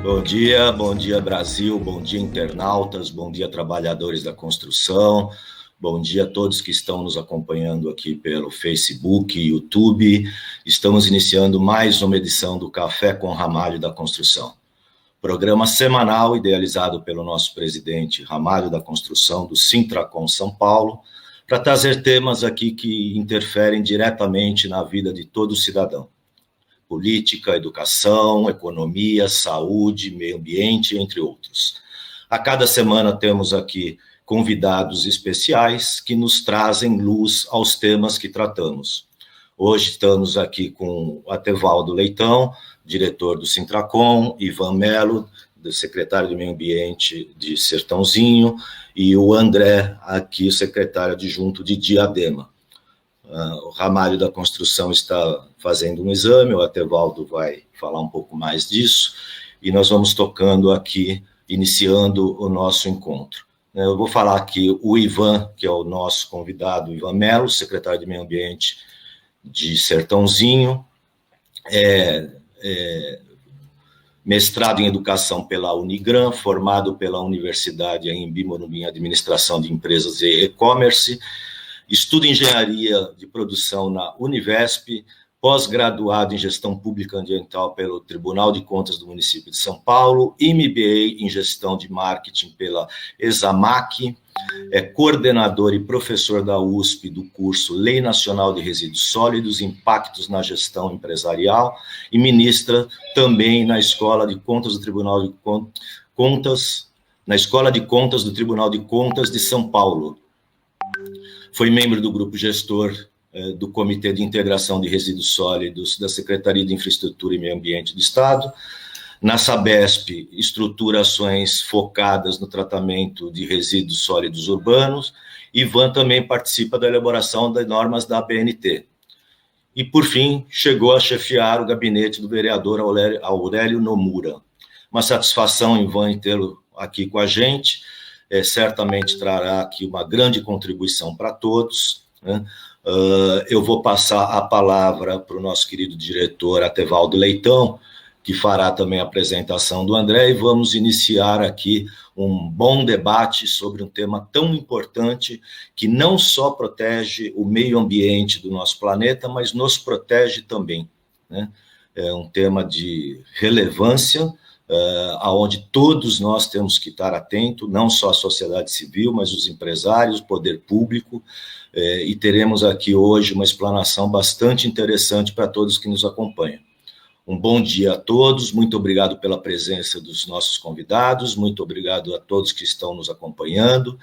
Bom dia Brasil, bom dia internautas, bom dia trabalhadores da construção, bom dia a todos que estão nos acompanhando aqui pelo Facebook, YouTube. Estamos iniciando mais uma edição do Café com Ramalho da Construção, programa semanal idealizado pelo nosso presidente Ramalho da Construção do Sintracon São Paulo, para trazer temas aqui que interferem diretamente na vida de todo cidadão. Política, educação, economia, saúde, meio ambiente, entre outros. A cada semana temos aqui convidados especiais que nos trazem luz aos temas que tratamos. Hoje estamos aqui com o Atevaldo Leitão, diretor do Sintracon, Ivan Melo, secretário de Meio Ambiente de Sertãozinho, e o André, aqui, secretário adjunto de Diadema. O Ramalho da Construção está fazendo um exame, o Atevaldo vai falar um pouco mais disso, e nós vamos tocando aqui, iniciando o nosso encontro. Eu vou falar aqui o Ivan, que é o nosso convidado, o Ivan Melo, secretário de Meio Ambiente de Sertãozinho, mestrado em Educação pela Unigran, formado pela Universidade Anhembi Morumbi em Administração de Empresas e E-Commerce, estuda Engenharia de Produção na Univesp, pós-graduado em Gestão Pública Ambiental pelo Tribunal de Contas do Município de São Paulo, MBA em Gestão de Marketing pela Examac, é coordenador e professor da USP do curso Lei Nacional de Resíduos Sólidos, Impactos na Gestão Empresarial, e ministra também na Escola de Contas do Tribunal de Contas, na Escola de Contas do Tribunal de Contas de São Paulo. Foi membro do grupo gestor do Comitê de Integração de Resíduos Sólidos da Secretaria de Infraestrutura e Meio Ambiente do Estado. Na Sabesp, estrutura ações focadas no tratamento de resíduos sólidos urbanos. Ivan também participa da elaboração das normas da ABNT. E, por fim, chegou a chefiar o gabinete do vereador Aurélio Nomura. Uma satisfação, Ivan, tê-lo aqui com a gente. Certamente trará aqui uma grande contribuição para todos, né? Eu vou passar a palavra para o nosso querido diretor Atevaldo Leitão, que fará também a apresentação do André, e vamos iniciar aqui um bom debate sobre um tema tão importante que não só protege o meio ambiente do nosso planeta, mas nos protege também, né? É um tema de relevância, aonde todos nós temos que estar atentos, não só a sociedade civil, mas os empresários, o poder público, e teremos aqui hoje uma explanação bastante interessante para todos que nos acompanham. Um bom dia a todos, muito obrigado pela presença dos nossos convidados, muito obrigado a todos que estão nos acompanhando.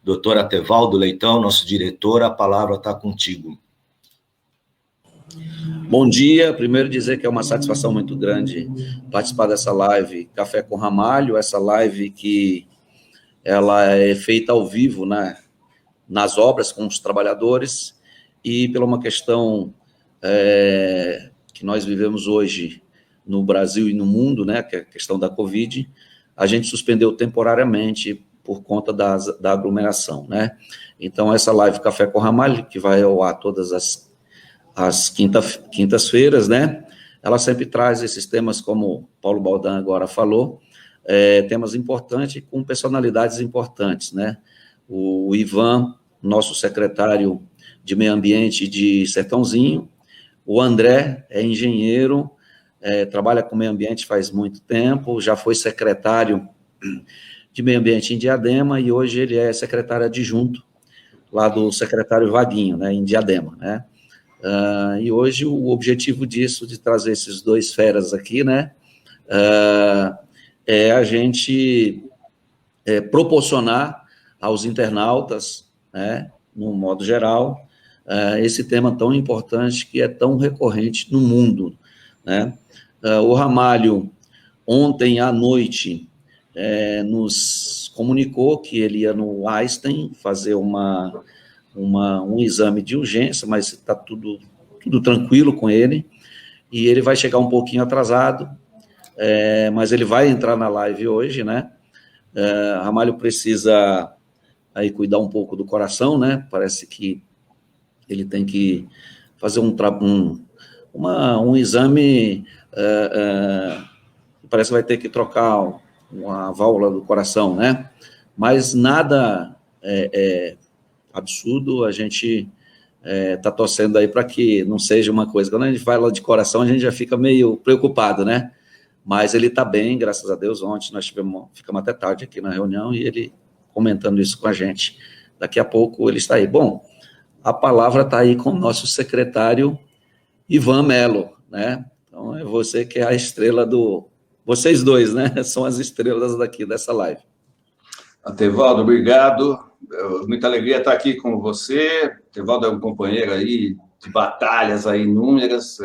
Doutor Atevaldo Leitão, nosso diretor, a palavra está contigo. Bom dia, primeiro dizer que é uma satisfação muito grande participar dessa live Café com Ramalho, essa live que ela é feita ao vivo, né, nas obras com os trabalhadores, e pela uma questão que nós vivemos hoje no Brasil e no mundo, né, que é a questão da Covid, a gente suspendeu temporariamente por conta da aglomeração, né? Então, essa live Café com Ramalho, que vai ao ar todas as quintas-feiras, né? Ela sempre traz esses temas, como Paulo Baldan agora falou, temas importantes com personalidades importantes, né? O Ivan, nosso secretário de Meio Ambiente de Sertãozinho, o André é engenheiro, trabalha com meio ambiente faz muito tempo, já foi secretário de Meio Ambiente em Diadema e hoje ele é secretário adjunto lá do secretário Vaguinho, né, em Diadema, né? E hoje o objetivo disso, de trazer esses dois feras aqui, né, é a gente proporcionar aos internautas, né, no modo geral, esse tema tão importante que é tão recorrente no mundo, né? O Ramalho, ontem à noite, nos comunicou que ele ia no Einstein fazer um exame de urgência, mas está tudo tranquilo com ele, e ele vai chegar um pouquinho atrasado, mas ele vai entrar na live hoje, né? Ramalho precisa aí cuidar um pouco do coração, né? Parece que ele tem que fazer um exame parece que vai ter que trocar uma válvula do coração, né? Mas nada absurdo, a gente está torcendo aí para que não seja uma coisa. Quando a gente fala de coração, a gente já fica meio preocupado, né? Mas ele está bem, graças a Deus. Ontem nós ficamos até tarde aqui na reunião e ele comentando isso com a gente. Daqui a pouco ele está aí. Bom, a palavra está aí com o nosso secretário Ivan Melo, né? Então é você que é a estrela do... Vocês dois, né? São as estrelas daqui dessa live. Atevaldo, obrigado. Muita alegria estar aqui com você. Atevaldo é um companheiro aí de batalhas aí inúmeras,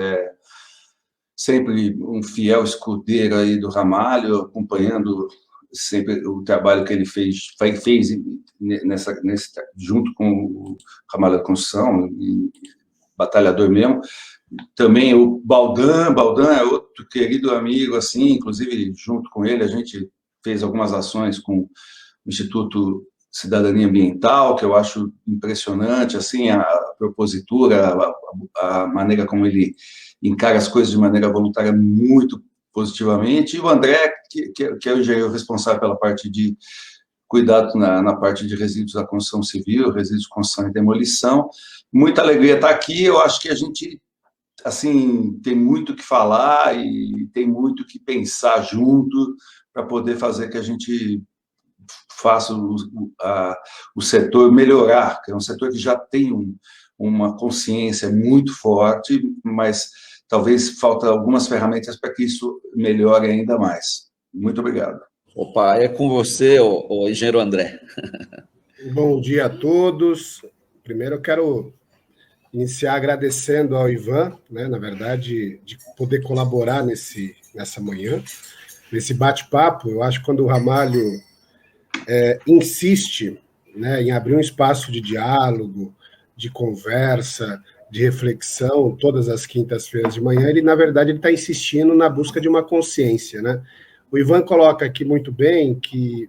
sempre um fiel escudeiro aí do Ramalho, acompanhando sempre o trabalho que ele fez junto com o Ramalho da Construção, batalhador mesmo. Também o Baldan é outro querido amigo, assim, inclusive junto com ele a gente fez algumas ações com o Instituto Cidadania Ambiental, que eu acho impressionante, assim, a propositura, a maneira como ele encara as coisas de maneira voluntária muito positivamente, e o André, que é o engenheiro responsável pela parte de cuidado na parte de resíduos da construção civil, resíduos de construção e demolição. Muita alegria estar aqui, eu acho que a gente, assim, tem muito o que falar e tem muito o que pensar junto para poder fazer que a gente faça o setor melhorar, que é um setor que já tem uma consciência muito forte, mas talvez falta algumas ferramentas para que isso melhore ainda mais. Muito obrigado. Opa, é com você, o engenheiro André. Bom dia a todos. Primeiro eu quero iniciar agradecendo ao Ivan, né, na verdade, de poder colaborar nessa manhã, nesse bate-papo. Eu acho que quando o Ramalho insiste, né, em abrir um espaço de diálogo, de conversa, de reflexão, todas as quintas-feiras de manhã, ele, na verdade, está insistindo na busca de uma consciência, né? O Ivan coloca aqui muito bem que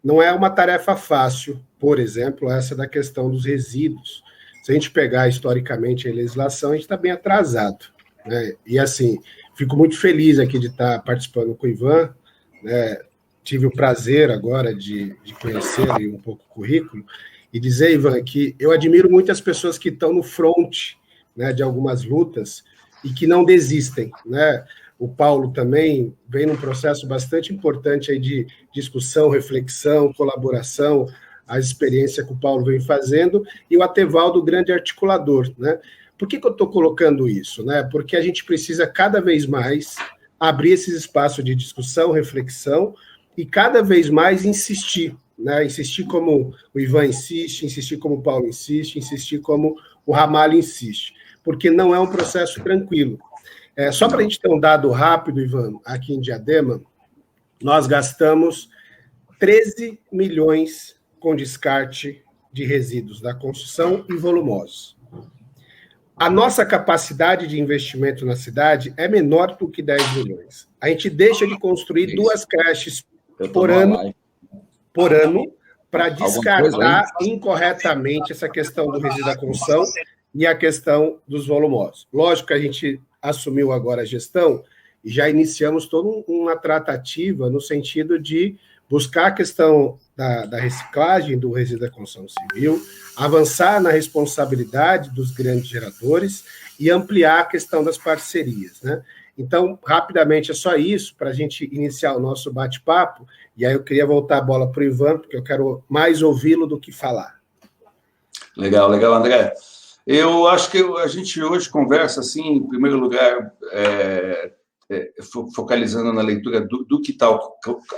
não é uma tarefa fácil, por exemplo, essa da questão dos resíduos. Se a gente pegar historicamente a legislação, a gente está bem atrasado, né? E, assim, fico muito feliz aqui de estar participando com o Ivan, né? Tive o prazer agora de conhecê-lo e um pouco o currículo, e dizer, Ivan, que eu admiro muitas pessoas que estão no front, né, de algumas lutas e que não desistem, né? O Paulo também vem num processo bastante importante aí de discussão, reflexão, colaboração, a experiência que o Paulo vem fazendo, e o Atevaldo, grande articulador, né? Por que eu estou colocando isso, né? Porque a gente precisa cada vez mais abrir esses espaços de discussão, reflexão, e cada vez mais insistir, né? Insistir como o Ivan insiste, insistir como o Paulo insiste, insistir como o Ramalho insiste, porque não é um processo tranquilo. Só para a gente ter um dado rápido, Ivan, aqui em Diadema, nós gastamos 13 milhões com descarte de resíduos da construção e volumosos. A nossa capacidade de investimento na cidade é menor do que 10 milhões. A gente deixa de construir 2 creches por ano para descartar incorretamente essa questão do resíduo da construção e a questão dos volumosos. Lógico que a gente assumiu agora a gestão e já iniciamos toda uma tratativa no sentido de buscar a questão da reciclagem do resíduo da construção civil, avançar na responsabilidade dos grandes geradores e ampliar a questão das parcerias, né? Então, rapidamente, é só isso para a gente iniciar o nosso bate-papo, e aí eu queria voltar a bola para o Ivan, porque eu quero mais ouvi-lo do que falar. Legal, André. Eu acho que a gente hoje conversa, assim, em primeiro lugar, focalizando na leitura do que está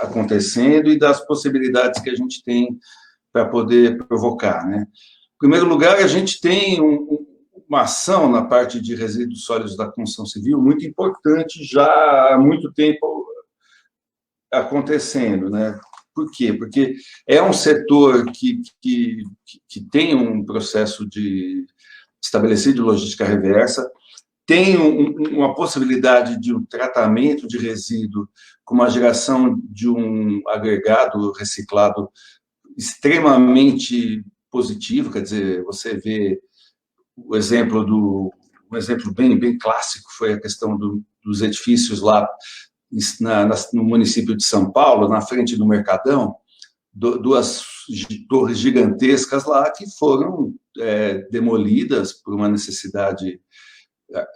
acontecendo e das possibilidades que a gente tem para poder provocar, né? Em primeiro lugar, a gente tem uma ação na parte de resíduos sólidos da construção civil muito importante, já há muito tempo acontecendo, né? Por quê? Porque é um setor que tem um processo estabelecido de logística reversa, tem uma possibilidade de um tratamento de resíduo com uma geração de um agregado reciclado extremamente positivo, quer dizer, você vê um exemplo bem clássico foi a questão dos edifícios lá no município de São Paulo, na frente do Mercadão, duas torres gigantescas lá que foram demolidas por uma necessidade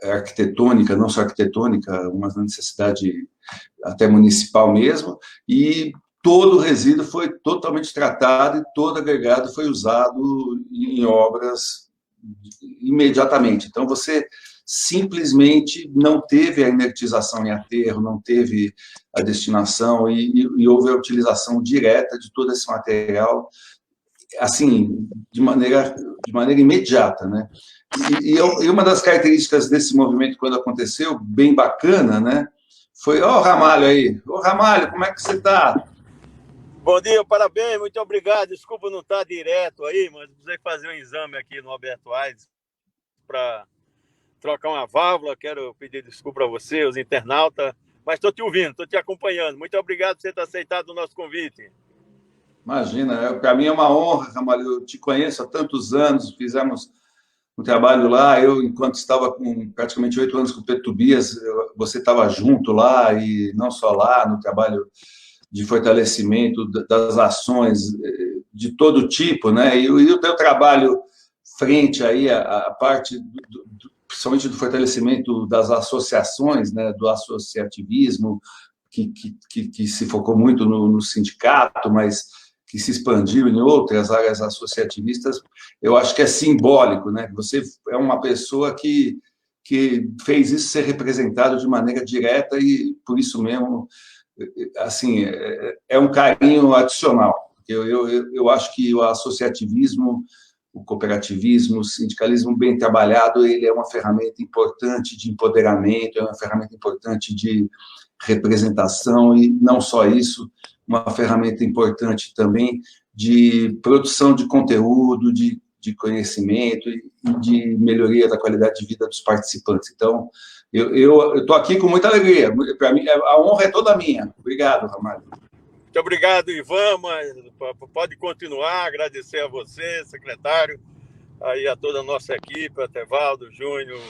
arquitetônica, não só arquitetônica, uma necessidade até municipal mesmo, e todo o resíduo foi totalmente tratado e todo agregado foi usado em obras imediatamente. Então, você simplesmente não teve a inertização em aterro, não teve a destinação e houve a utilização direta de todo esse material, assim, de maneira imediata, né? E uma das características desse movimento, quando aconteceu, bem bacana, né? Foi, ó, o Ramalho aí. Ô, Ramalho, como é que você está? Bom dia, parabéns, muito obrigado. Desculpa não estar direto aí, mas precisei fazer um exame aqui no Alberto Einstein para trocar uma válvula. Quero pedir desculpa para você, os internautas, mas estou te ouvindo, estou te acompanhando. Muito obrigado por você ter aceitado o nosso convite. Imagina, para mim é uma honra, Ramalho. Eu te conheço há tantos anos, fizemos um trabalho lá. Eu, enquanto estava com praticamente 8 anos com o Pedro Tobias, você estava junto lá, e não só lá, no trabalho de fortalecimento das ações de todo tipo, né? E o teu trabalho frente aí à parte, principalmente do fortalecimento das associações, né? Do associativismo, que se focou muito no sindicato, mas que se expandiu em outras áreas associativistas, eu acho que é simbólico, né? Você é uma pessoa que fez isso ser representado de maneira direta e, por isso mesmo, assim, é um carinho adicional. Eu acho que o associativismo, o cooperativismo, o sindicalismo bem trabalhado, ele é uma ferramenta importante de empoderamento, é uma ferramenta importante de representação, e não só isso, uma ferramenta importante também de produção de conteúdo, de conhecimento e de melhoria da qualidade de vida dos participantes. Então, eu estou aqui com muita alegria. Para mim, a honra é toda minha. Obrigado, Ramalho. Muito obrigado, Ivan. Mas pode continuar. Agradecer a você, secretário, aí a toda a nossa equipe, a Tevaldo, Júnior,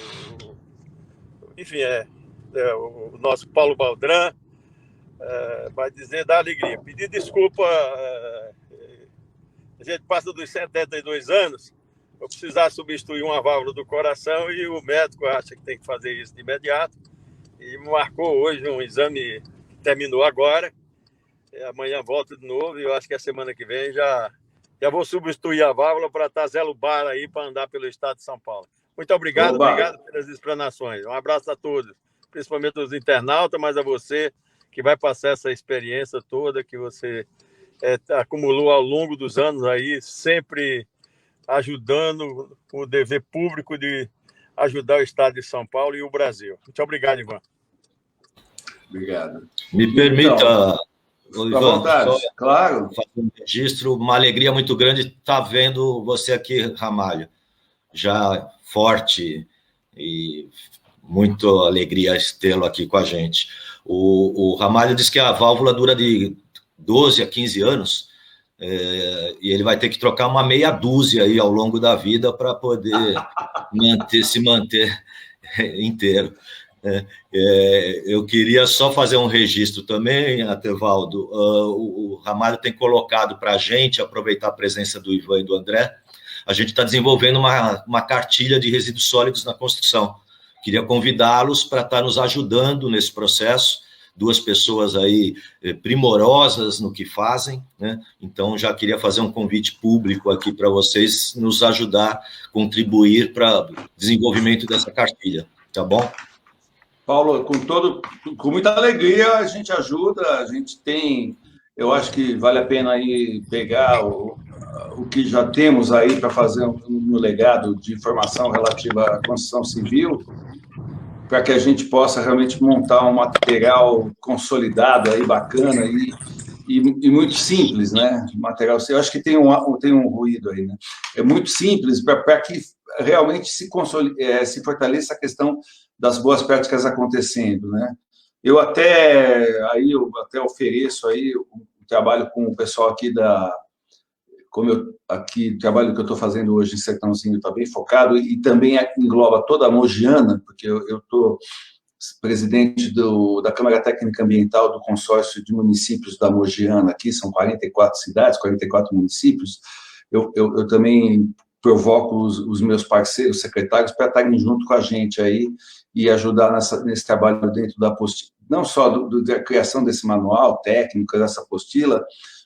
enfim, o nosso Paulo Baldran, vai dizer da alegria. Pedir desculpa, a gente passa dos 72 anos, eu precisar substituir uma válvula do coração e o médico acha que tem que fazer isso de imediato e marcou hoje um exame que terminou agora. Amanhã volto de novo e eu acho que a semana que vem já vou substituir a válvula para estar Zé Lubar aí para andar pelo estado de São Paulo. Muito obrigado, obrigado pelas explanações. Um abraço a todos, principalmente os internautas, mas a você que vai passar essa experiência toda que você acumulou ao longo dos anos aí, sempre ajudando o dever público de ajudar o estado de São Paulo e o Brasil. Muito obrigado, Ivan. Obrigado. Me permita, então, Ivan, à vontade, só claro. Fazer um registro, uma alegria muito grande estar vendo você aqui, Ramalho, já forte, e muito alegria tê-lo aqui com a gente. O Ramalho disse que a válvula dura de 12 a 15 anos, e ele vai ter que trocar uma meia dúzia aí ao longo da vida para poder se manter inteiro. Eu queria só fazer um registro também, Tevaldo. O Ramalho tem colocado para a gente, aproveitar a presença do Ivan e do André, a gente está desenvolvendo uma cartilha de resíduos sólidos na construção. Queria convidá-los para estar nos ajudando nesse processo, 2 pessoas aí primorosas no que fazem, né? Então, já queria fazer um convite público aqui para vocês nos ajudar, contribuir para o desenvolvimento dessa cartilha, tá bom? Paulo, com muita alegria a gente ajuda, a gente tem, eu acho que vale a pena aí pegar o que já temos aí para fazer um legado de informação relativa à construção civil, para que a gente possa realmente montar um material consolidado aí, bacana e muito simples, né? Material, eu acho que tem um ruído aí, né? É muito simples para que realmente se fortaleça a questão das boas práticas acontecendo, né? Eu até ofereço aí o trabalho com o pessoal aqui o trabalho que eu estou fazendo hoje em Sertãozinho está bem focado e também engloba toda a Mogiana, porque eu estou presidente da Câmara Técnica Ambiental do consórcio de municípios da Mogiana, aqui são 44 cidades, 44 municípios, eu também provoco os meus parceiros, secretários, para estarem junto com a gente aí e ajudar nesse trabalho dentro da apostila, não só da criação desse manual técnico, dessa apostila,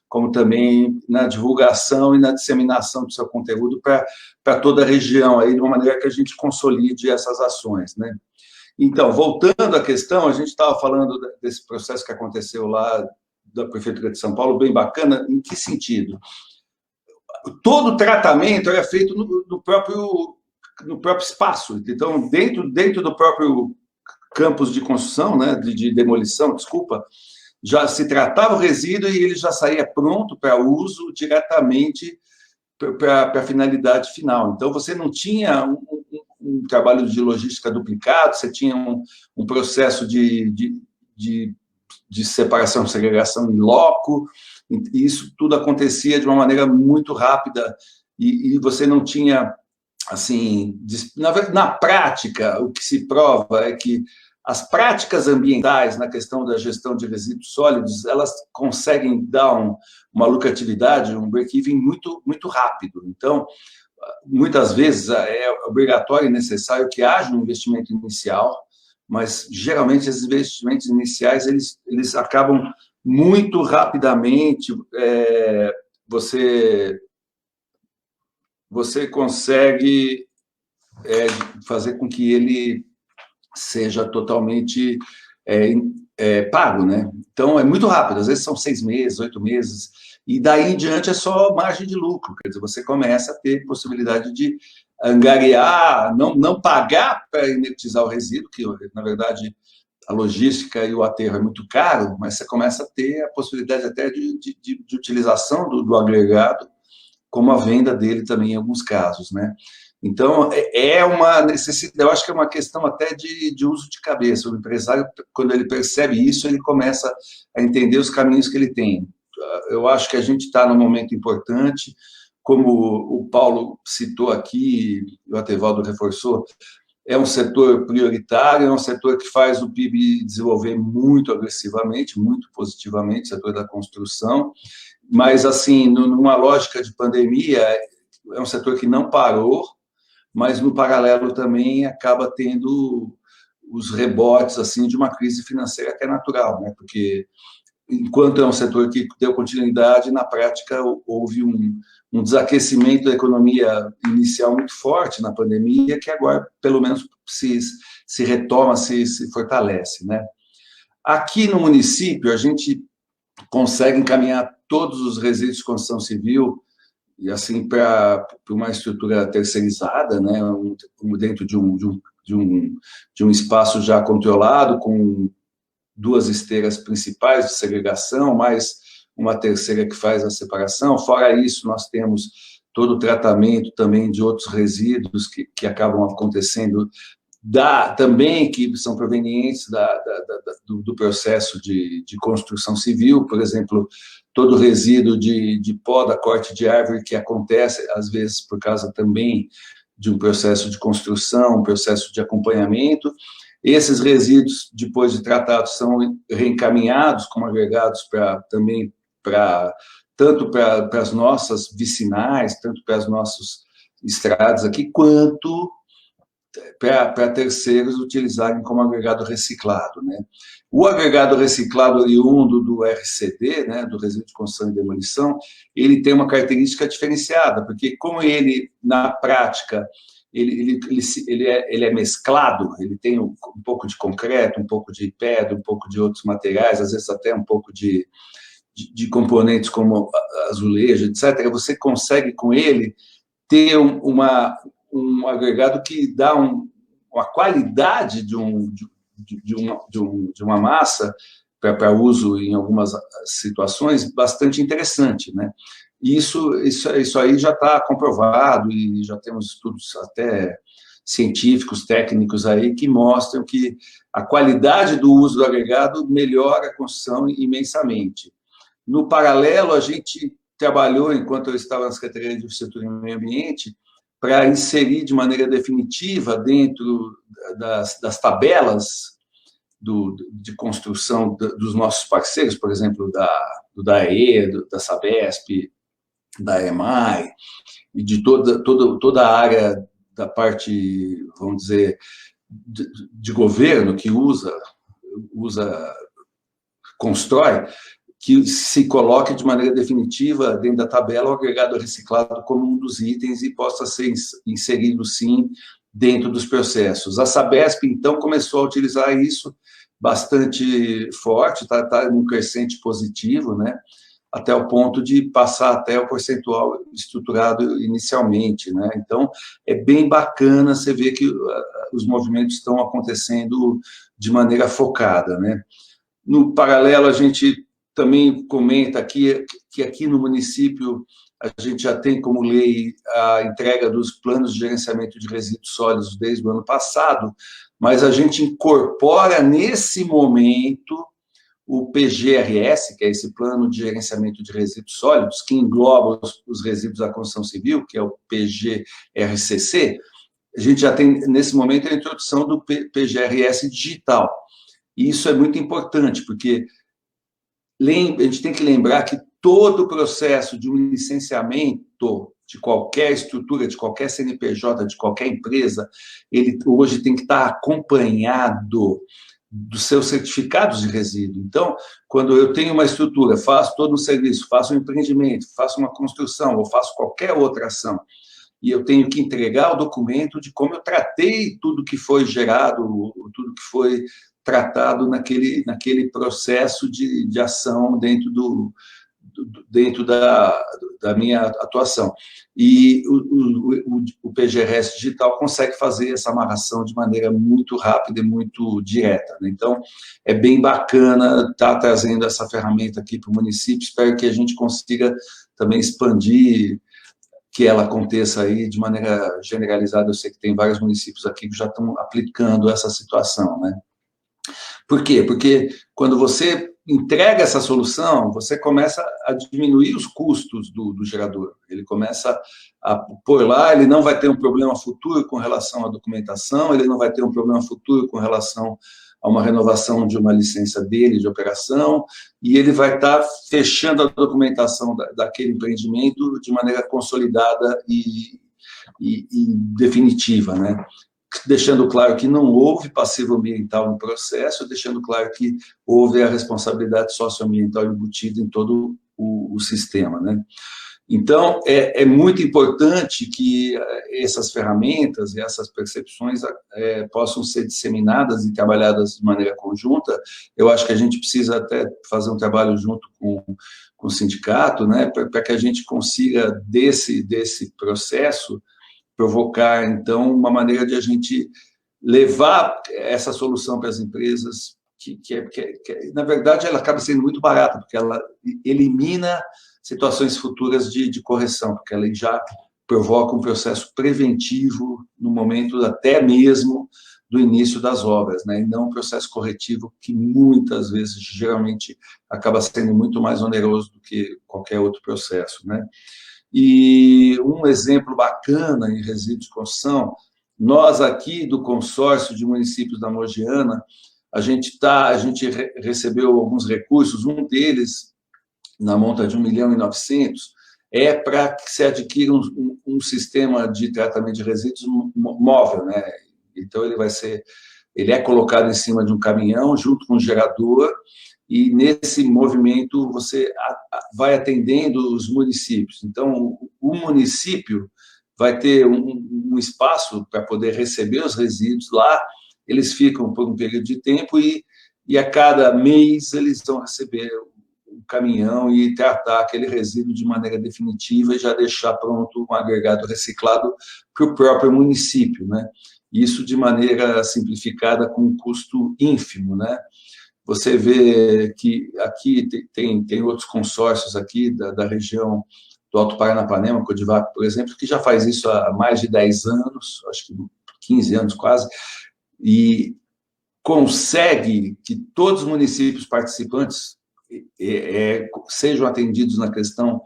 como também na divulgação e na disseminação do seu conteúdo para toda a região, aí, de uma maneira que a gente consolide essas ações, né? Então, voltando à questão, a gente estava falando desse processo que aconteceu lá da Prefeitura de São Paulo, bem bacana, em que sentido? Todo o tratamento era feito no próprio espaço, então, dentro do próprio campus de construção, né, de demolição, desculpa, já se tratava o resíduo e ele já saía pronto para uso diretamente para a finalidade final. Então, você não tinha um trabalho de logística duplicado, você tinha um processo de separação e segregação em loco, e isso tudo acontecia de uma maneira muito rápida, e você não tinha, assim, na prática, o que se prova é que as práticas ambientais na questão da gestão de resíduos sólidos, elas conseguem dar uma lucratividade, um break-even muito, muito rápido. Então, muitas vezes é obrigatório e necessário que haja um investimento inicial, mas geralmente esses investimentos iniciais eles acabam muito rapidamente, você consegue fazer com que ele seja totalmente pago, né? Então, é muito rápido, às vezes são 6 meses, 8 meses, e daí em diante é só margem de lucro, quer dizer, você começa a ter possibilidade de angariar, não pagar para inertizar o resíduo, que, na verdade, a logística e o aterro é muito caro, mas você começa a ter a possibilidade até de utilização do agregado, como a venda dele também em alguns casos, né? Então, é uma necessidade, eu acho que é uma questão até de uso de cabeça. O empresário, quando ele percebe isso, ele começa a entender os caminhos que ele tem. Eu acho que a gente está num momento importante, como o Paulo citou aqui, e o Atevaldo reforçou, é um setor prioritário, é um setor que faz o PIB desenvolver muito agressivamente, muito positivamente, o setor da construção, mas, assim, numa lógica de pandemia, é um setor que não parou, mas, no paralelo, também acaba tendo os rebotes, assim, de uma crise financeira que é natural, né? Porque, enquanto é um setor que deu continuidade, na prática, houve um desaquecimento da economia inicial muito forte na pandemia, que agora, pelo menos, se retoma, se fortalece, né? Aqui no município, a gente consegue encaminhar todos os resíduos de construção civil e, assim, para uma estrutura terceirizada, né, dentro de um espaço já controlado, com 2 esteiras principais de segregação, mais uma terceira que faz a separação. Fora isso, nós temos todo o tratamento também de outros resíduos que acabam acontecendo, também que são provenientes do processo de construção civil, por exemplo, todo o resíduo de poda, corte de árvore, que acontece, às vezes, por causa também de um processo de construção, um processo de acompanhamento. Esses resíduos, depois de tratados, são reencaminhados como agregados tanto para as nossas vicinais, tanto para as nossas estradas aqui, quanto para terceiros utilizarem como agregado reciclado, né? O agregado reciclado oriundo do RCD, né, do resíduo de construção e demolição, ele tem uma característica diferenciada, porque como ele, na prática, ele é mesclado, ele tem um pouco de concreto, um pouco de pedra, um pouco de outros materiais, às vezes até um pouco de componentes como azulejo, etc., você consegue, com ele, ter um agregado que dá uma qualidade de uma massa para uso em algumas situações bastante interessante, né? E isso aí já está comprovado e já temos estudos até científicos, técnicos aí que mostram que a qualidade do uso do agregado melhora a construção imensamente. No paralelo, a gente trabalhou, enquanto eu estava na Secretaria de Infraestrutura e Meio Ambiente, para inserir de maneira definitiva dentro das tabelas de construção dos nossos parceiros, por exemplo, do DAE, da Sabesp, da EMAI, e de toda a área da parte, vamos dizer, de governo que constrói, que se coloque de maneira definitiva dentro da tabela o agregado reciclado como um dos itens e possa ser inserido, sim, dentro dos processos. A Sabesp, então, começou a utilizar isso bastante forte, está num crescente positivo, né? Até o ponto de passar até o percentual estruturado inicialmente, né? Então, é bem bacana você ver que os movimentos estão acontecendo de maneira focada, né? No paralelo, a gente também comenta aqui que aqui no município a gente já tem como lei a entrega dos planos de gerenciamento de resíduos sólidos desde o ano passado, mas a gente incorpora nesse momento o PGRS, que é esse Plano de Gerenciamento de Resíduos Sólidos, que engloba os resíduos da construção civil, que é o PGRCC. A gente já tem, nesse momento, a introdução do PGRS digital. E isso é muito importante, porque a gente tem que lembrar que todo o processo de um licenciamento de qualquer estrutura, de qualquer CNPJ, de qualquer empresa, ele hoje tem que estar acompanhado dos seus certificados de resíduo. Então, quando eu tenho uma estrutura, faço todo um serviço, faço um empreendimento, faço uma construção, ou faço qualquer outra ação, e eu tenho que entregar o documento de como eu tratei tudo que foi gerado, tudo que foi tratado naquele processo de ação dentro da minha atuação. E o PGRS digital consegue fazer essa amarração de maneira muito rápida e muito direta, né? Então, é bem bacana estar trazendo essa ferramenta aqui para o município. Espero que a gente consiga também expandir, que ela aconteça aí de maneira generalizada. Eu sei que tem vários municípios aqui que já estão aplicando essa situação, né? Por quê? Porque quando você entrega essa solução, você começa a diminuir os custos do gerador. Ele começa a pôr lá, ele não vai ter um problema futuro com relação à documentação, ele não vai ter um problema futuro com relação a uma renovação de uma licença dele de operação, e ele vai estar fechando a documentação daquele empreendimento de maneira consolidada e definitiva, né? Deixando claro que não houve passivo ambiental no processo, deixando claro que houve a responsabilidade socioambiental embutida em todo o sistema, né? Então, é muito importante que essas ferramentas e essas percepções possam ser disseminadas e trabalhadas de maneira conjunta. Eu acho que a gente precisa até fazer um trabalho junto com o sindicato, né, para que a gente consiga, desse processo, provocar, então, uma maneira de a gente levar essa solução para as empresas, que na verdade, ela acaba sendo muito barata, porque ela elimina situações futuras de correção, porque ela já provoca um processo preventivo no momento até mesmo do início das obras, né? E não um processo corretivo que muitas vezes, geralmente, acaba sendo muito mais oneroso do que qualquer outro processo, né? E um exemplo bacana em resíduos de construção, nós aqui do consórcio de municípios da Mogiana, a gente recebeu alguns recursos, um deles, na monta de 1.900.000, é para que se adquira um sistema de tratamento de resíduos móvel, né? Então, ele é colocado em cima de um caminhão, junto com um gerador, e nesse movimento você vai atendendo os municípios. Então, o município vai ter um espaço para poder receber os resíduos lá, eles ficam por um período de tempo e a cada mês eles vão receber um caminhão e tratar aquele resíduo de maneira definitiva e já deixar pronto um agregado reciclado para o próprio município, né? Isso de maneira simplificada, com um custo ínfimo, né? Você vê que aqui tem outros consórcios aqui da região do Alto Paranapanema, Codivac, por exemplo, que já faz isso há mais de 10 anos, acho que 15 anos quase, e consegue que todos os municípios participantes sejam atendidos na questão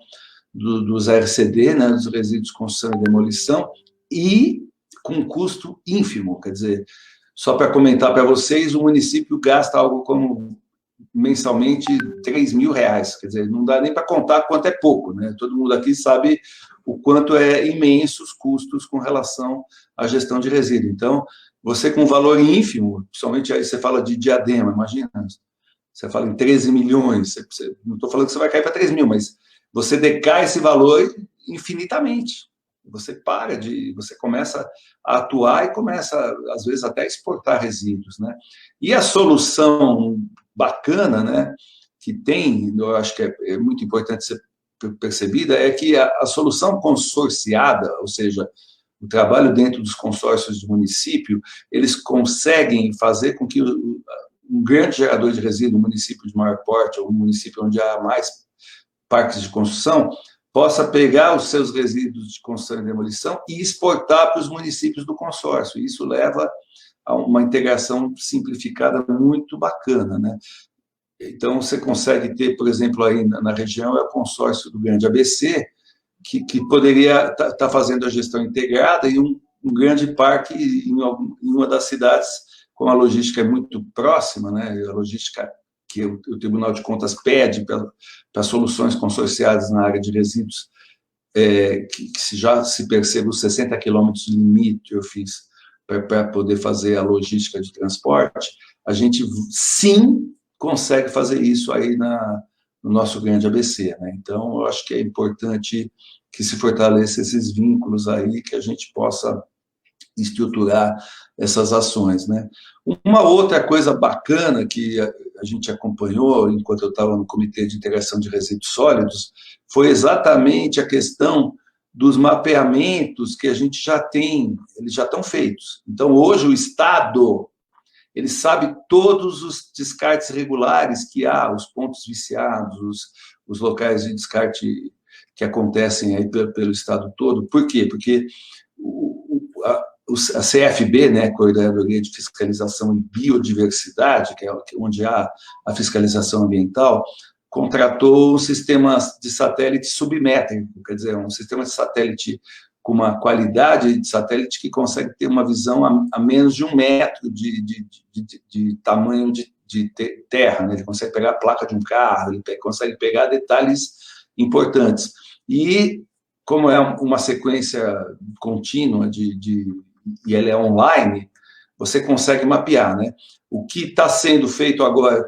dos RCD, né, dos resíduos de construção e demolição, e com custo ínfimo, quer dizer, só para comentar para vocês, o município gasta algo como mensalmente R$3.000, quer dizer, não dá nem para contar quanto é pouco, né? Todo mundo aqui sabe o quanto é imenso os custos com relação à gestão de resíduo. Então, você com um valor ínfimo, principalmente aí você fala de Diadema, imagina, você fala em 13 milhões, não estou falando que você vai cair para 3 mil, mas você decai esse valor infinitamente. Você você começa a atuar e começa, às vezes, até a exportar resíduos, né? E a solução bacana, né, que tem, eu acho que é muito importante ser percebida, é que a solução consorciada, ou seja, o trabalho dentro dos consórcios de município, eles conseguem fazer com que um grande gerador de resíduo, um município de maior porte, ou um município onde há mais parques de construção, possa pegar os seus resíduos de construção e demolição e exportar para os municípios do consórcio. Isso leva a uma integração simplificada muito bacana, né? Então, você consegue ter, por exemplo, aí na região, é o consórcio do Grande ABC, que poderia estar fazendo a gestão integrada e um grande parque em uma das cidades, com a logística muito próxima, né? A logística que o Tribunal de Contas pede para soluções consorciadas na área de resíduos, que já se percebe os 60 quilômetros de limite, eu fiz, para poder fazer a logística de transporte, a gente sim consegue fazer isso aí no nosso Grande ABC, né? Então, eu acho que é importante que se fortaleça esses vínculos aí, que a gente possa estruturar essas ações, né? Uma outra coisa bacana que a gente acompanhou enquanto eu estava no Comitê de Integração de Resíduos Sólidos foi exatamente a questão dos mapeamentos que a gente já tem, eles já estão feitos. Então, hoje, o Estado, ele sabe todos os descartes regulares que há, os pontos viciados, os locais de descarte que acontecem aí pelo Estado todo. Por quê? Porque a CFB, né, Coordenadoria de Fiscalização e Biodiversidade, que é onde há a fiscalização ambiental, contratou um sistema de satélite submétrico, quer dizer, um sistema de satélite com uma qualidade de satélite que consegue ter uma visão a menos de 1 metro de tamanho de terra, né? Ele consegue pegar a placa de um carro, ele consegue pegar detalhes importantes. E, como é uma sequência contínua e ela é online, você consegue mapear, né? O que está sendo feito agora,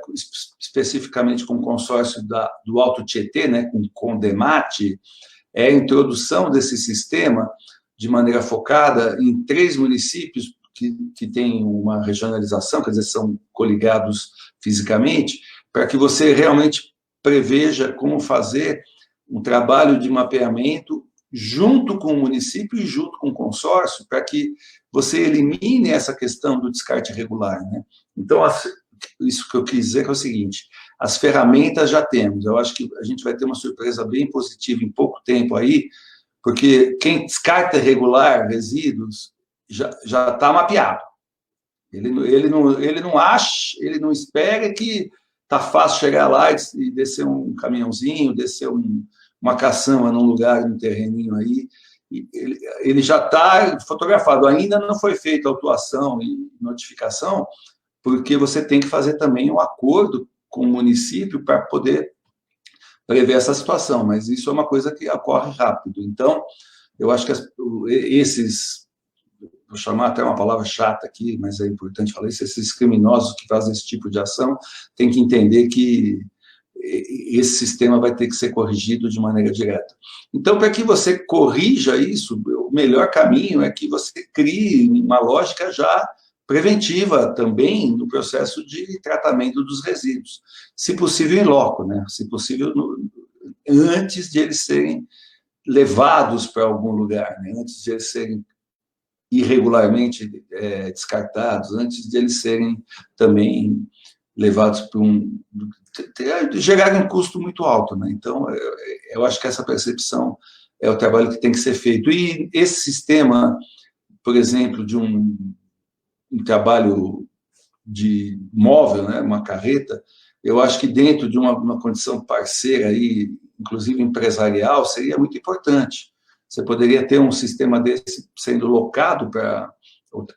especificamente com o consórcio do Alto Tietê, né, com o Condemate, é a introdução desse sistema de maneira focada em 3 municípios que têm uma regionalização, quer dizer, são coligados fisicamente, para que você realmente preveja como fazer um trabalho de mapeamento junto com o município e junto com o consórcio, para que você elimine essa questão do descarte irregular, né? Então, isso que eu quis dizer é o seguinte: as ferramentas já temos. Eu acho que a gente vai ter uma surpresa bem positiva em pouco tempo aí, porque quem descarta irregular resíduos já está mapeado. Ele não acha, ele não espera que está fácil chegar lá e descer um caminhãozinho, descer uma caçamba num lugar, num terreninho aí. Ele já está fotografado. Ainda não foi feita autuação e notificação, porque você tem que fazer também um acordo com o município para poder prever essa situação, mas isso é uma coisa que ocorre rápido. Então, eu acho que vou chamar até uma palavra chata aqui, mas é importante falar isso, esses criminosos que fazem esse tipo de ação têm que entender que esse sistema vai ter que ser corrigido de maneira direta. Então, para que você corrija isso, o melhor caminho é que você crie uma lógica já preventiva também no processo de tratamento dos resíduos, se possível em loco, né? Se possível antes de eles serem levados para algum lugar, né? Antes de eles serem irregularmente descartados, antes de eles serem também levados para gerar um custo muito alto, né? Então, eu acho que essa percepção é o trabalho que tem que ser feito. E esse sistema, por exemplo, de um trabalho de móvel, né, uma carreta, eu acho que dentro de uma condição parceira, aí, inclusive empresarial, seria muito importante. Você poderia ter um sistema desse sendo locado para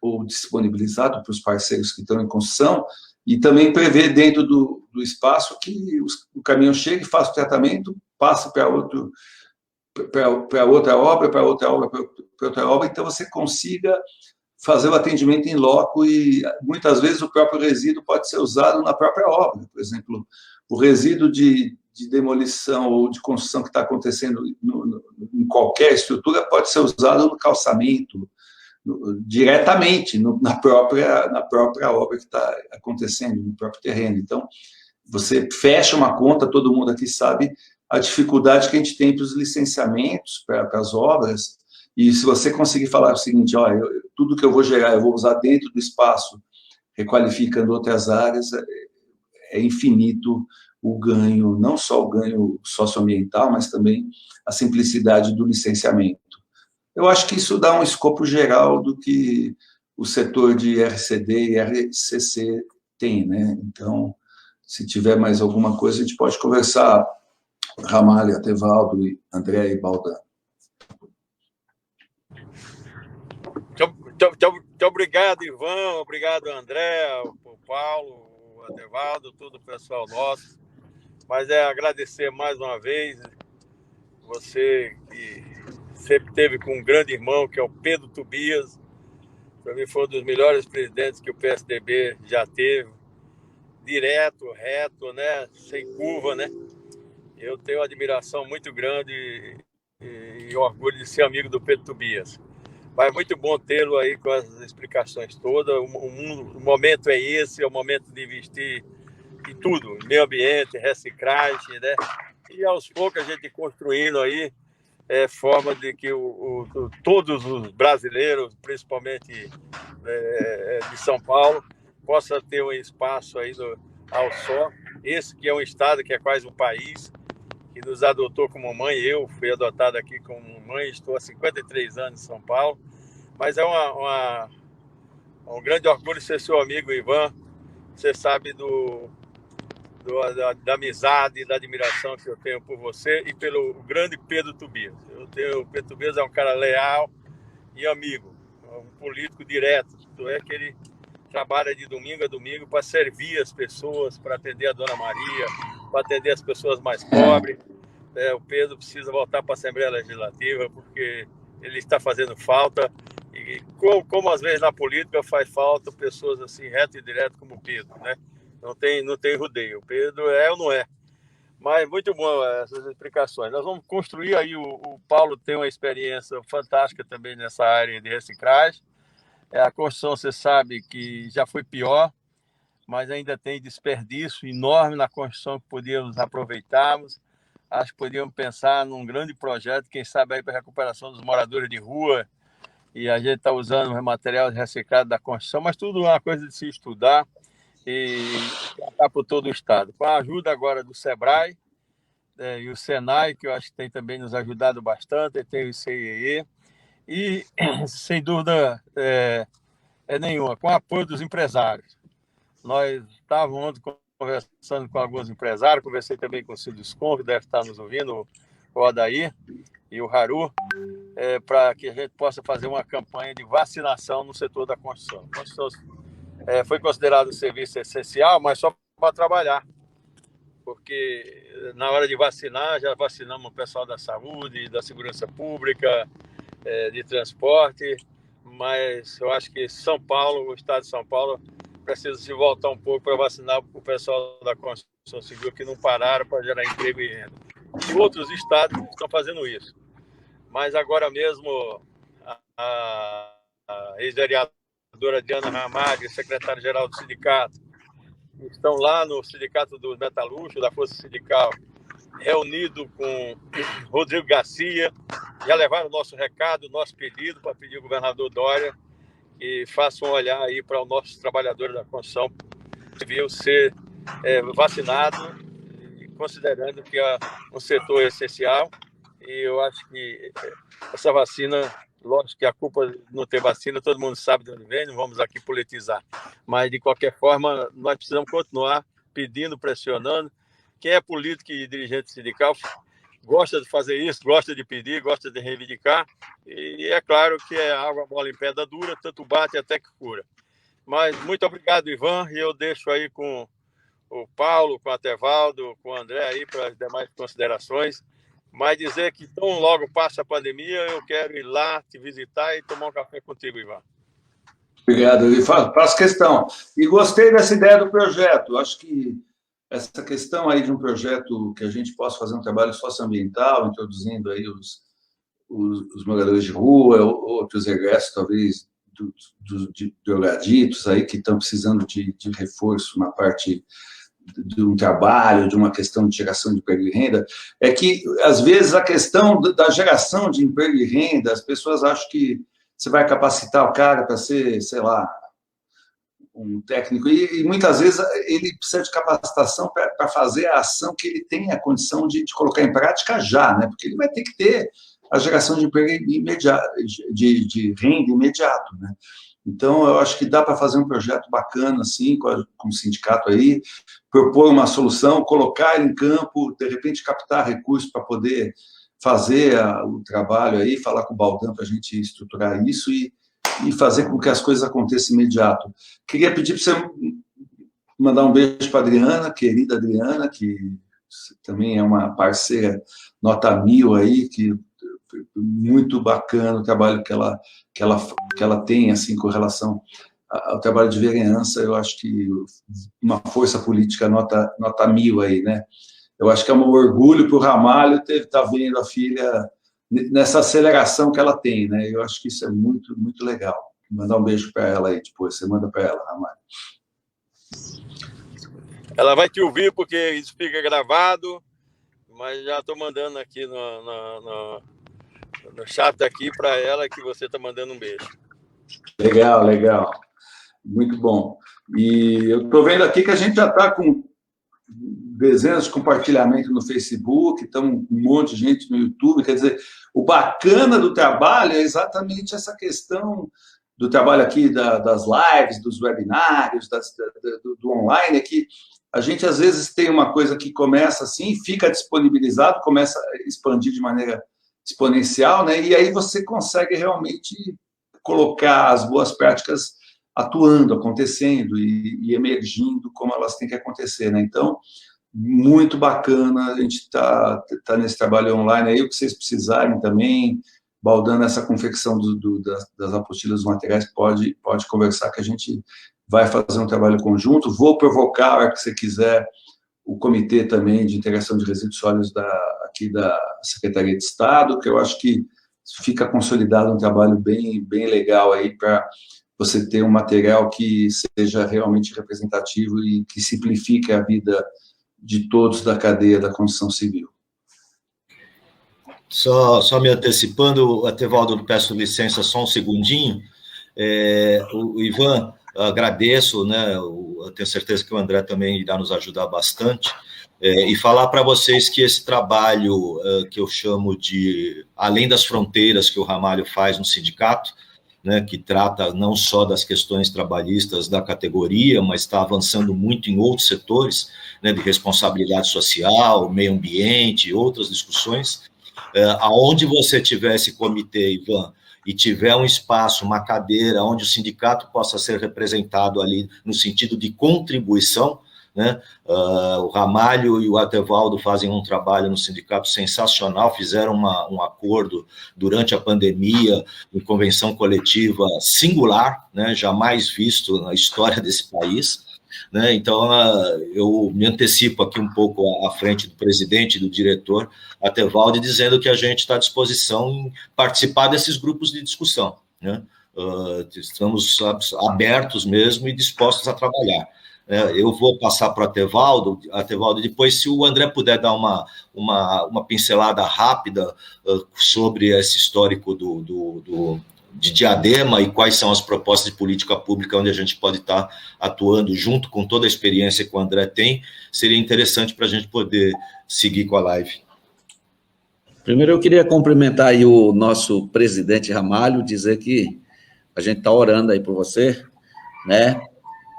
ou disponibilizado para os parceiros que estão em construção, e também prevê dentro do espaço que o caminhão chegue, faça o tratamento, passe para outra obra, para outra obra, então você consiga fazer o atendimento em loco, e muitas vezes o próprio resíduo pode ser usado na própria obra. Por exemplo, o resíduo de demolição ou de construção que está acontecendo em qualquer estrutura pode ser usado no calçamento, diretamente na própria obra que está acontecendo, no próprio terreno. Então, você fecha uma conta, todo mundo aqui sabe a dificuldade que a gente tem para os licenciamentos, para as obras, e se você conseguir falar o seguinte, olha, tudo que eu vou gerar, eu vou usar dentro do espaço, requalificando outras áreas, é infinito o ganho, não só o ganho socioambiental, mas também a simplicidade do licenciamento. Eu acho que isso dá um escopo geral do que o setor de RCD e RCC tem, né? Então, se tiver mais alguma coisa, a gente pode conversar, Ramalho, Atevaldo, André e Baldan. Muito obrigado, Ivan, obrigado, André, o Paulo, o Atevaldo, todo o pessoal nosso. Mas agradecer mais uma vez você que sempre esteve com um grande irmão, que é o Pedro Tobias. Para mim foi um dos melhores presidentes que o PSDB já teve. Direto, reto, né? Sem curva, né? Eu tenho uma admiração muito grande e orgulho de ser amigo do Pedro Tobias. Mas é muito bom tê-lo aí com as explicações todas. O momento é esse, é o momento de investir em tudo, em meio ambiente, reciclagem, né? E aos poucos a gente construindo aí forma de que todos os brasileiros, principalmente de São Paulo, possa ter um espaço aí ao sol. Esse que é um estado que é quase um país, que nos adotou como mãe. Eu fui adotado aqui como mãe, estou há 53 anos em São Paulo, mas é um grande orgulho ser seu amigo, Ivan. Você sabe da amizade e da admiração que eu tenho por você e pelo grande Pedro Tobias. O Pedro Tobias é um cara leal e amigo, um político direto. Isto é que ele trabalha de domingo a domingo para servir as pessoas, para atender a Dona Maria, para atender as pessoas mais pobres. O Pedro precisa voltar para a Assembleia Legislativa porque ele está fazendo falta. E como às vezes na política faz falta pessoas assim, reto e direto como o Pedro, né? Não tem rodeio. O Pedro é ou não é? Mas muito bom essas explicações. Nós vamos construir aí, o Paulo tem uma experiência fantástica também nessa área de reciclagem. A construção, você sabe que já foi pior, mas ainda tem desperdício enorme na construção que podíamos aproveitarmos. Acho que podíamos pensar num grande projeto, quem sabe aí para a recuperação dos moradores de rua, e a gente está usando o material reciclado da construção, mas tudo é uma coisa de se estudar e tratar por todo o estado. Com a ajuda agora do Sebrae e o Senai, que eu acho que tem também nos ajudado bastante, tem o CIE, e sem dúvida nenhuma, com o apoio dos empresários. Nós estávamos ontem conversando com alguns empresários, conversei também com o Ciduscom, que deve estar nos ouvindo, o Adair e o Haru, para que a gente possa fazer uma campanha de vacinação no setor da construção. A construção foi considerado um serviço essencial, mas só para trabalhar, porque na hora de vacinar, já vacinamos o pessoal da saúde, da segurança pública, de transporte, mas eu acho que São Paulo, o estado de São Paulo, precisa se voltar um pouco para vacinar o pessoal da construção civil que não pararam para gerar emprego e renda. E outros estados estão fazendo isso. Mas agora mesmo a ex-vereadora Diana Ramalho, secretária-geral do sindicato, estão lá no sindicato dos metalúrgicos, da Força Sindical, reunido com Rodrigo Garcia, já levaram o nosso recado, o nosso pedido para pedir ao governador Dória que faça um olhar aí para os nossos trabalhadores da construção civil ser vacinado, considerando que é um setor essencial. E eu acho que essa vacina, lógico que a culpa de não ter vacina, todo mundo sabe de onde vem, não vamos aqui politizar. Mas, de qualquer forma, nós precisamos continuar pedindo, pressionando. Quem é político e dirigente sindical gosta de fazer isso, gosta de pedir, gosta de reivindicar, e é claro que é água mole em pedra dura, tanto bate até que cura. Mas muito obrigado, Ivan, e eu deixo aí com o Paulo, com o Atevaldo, com o André aí para as demais considerações, mas dizer que tão logo passa a pandemia, eu quero ir lá te visitar e tomar um café contigo, Ivan. Obrigado, eu faço questão. E gostei dessa ideia do projeto, acho que essa questão aí de um projeto que a gente possa fazer um trabalho socioambiental, introduzindo aí os moradores de rua, outros egressos, talvez, de drogaditos aí que estão precisando de reforço na parte de um trabalho, de uma questão de geração de emprego e renda, é que, às vezes, a questão da geração de emprego e renda, as pessoas acham que você vai capacitar o cara para ser, sei lá, um técnico, e muitas vezes ele precisa de capacitação para fazer a ação que ele tem a condição de colocar em prática já, né? Porque ele vai ter que ter a geração de emprego imediato, de renda imediato, né? Então, eu acho que dá para fazer um projeto bacana, assim, com o sindicato aí, propor uma solução, colocar ele em campo, de repente captar recursos para poder fazer o trabalho aí, falar com o Baldan para a gente estruturar isso e fazer com que as coisas aconteçam imediato. Queria pedir para você mandar um beijo para a Adriana, querida Adriana, que também é uma parceira nota 1000 aí, que muito bacana o trabalho que ela tem, assim, com relação ao trabalho de vereança. Eu acho que uma força política nota 1000 aí, né? Eu acho que é um orgulho para o Ramalho estar vendo a filha nessa aceleração que ela tem, né? Eu acho que isso é muito, muito legal. Vou mandar um beijo para ela aí depois, você manda para ela, Ramalho. Ela vai te ouvir porque isso fica gravado, mas já estou mandando aqui no chat aqui para ela que você está mandando um beijo. Legal, legal. Muito bom. E eu estou vendo aqui que a gente já está com dezenas de compartilhamentos no Facebook, um monte de gente no YouTube. Quer dizer, o bacana do trabalho é exatamente essa questão do trabalho aqui, das lives, dos webinários, do online, é que a gente, às vezes, tem uma coisa que começa assim, fica disponibilizado, começa a expandir de maneira exponencial, né? E aí você consegue realmente colocar as boas práticas atuando, acontecendo e emergindo como elas têm que acontecer, né? Então, muito bacana, a gente está nesse trabalho online aí, o que vocês precisarem também, Baldan, essa confecção das apostilas dos materiais, pode conversar que a gente vai fazer um trabalho conjunto. Vou provocar, a hora que você quiser, o comitê também de integração de resíduos sólidos aqui da Secretaria de Estado, que eu acho que fica consolidado um trabalho bem legal aí para você ter um material que seja realmente representativo e que simplifique a vida de todos da cadeia da construção civil. Só me antecipando, Atevaldo, peço licença só um segundinho. O Ivan, agradeço, né? Eu tenho certeza que o André também irá nos ajudar bastante. E falar para vocês que esse trabalho que eu chamo de Além das Fronteiras, que o Ramalho faz no sindicato, né, que trata não só das questões trabalhistas da categoria, mas está avançando muito em outros setores, né, de responsabilidade social, meio ambiente e outras discussões. Aonde você tiver esse comitê, Ivan, e tiver um espaço, uma cadeira, onde o sindicato possa ser representado ali no sentido de contribuição, né? O Ramalho e o Atevaldo fazem um trabalho no sindicato sensacional, fizeram um acordo durante a pandemia, em convenção coletiva singular, né? Jamais visto na história desse país, né? Então, eu me antecipo aqui um pouco à frente do presidente e do diretor Atevaldo, dizendo que a gente está à disposição em participar desses grupos de discussão, né? Estamos abertos mesmo e dispostos a trabalhar. Eu vou passar para o Atevaldo, depois, se o André puder dar uma pincelada rápida sobre esse histórico de Diadema e quais são as propostas de política pública onde a gente pode estar atuando junto com toda a experiência que o André tem, seria interessante para a gente poder seguir com a live. Primeiro, eu queria cumprimentar aí o nosso presidente Ramalho, dizer que a gente está orando aí por você, né?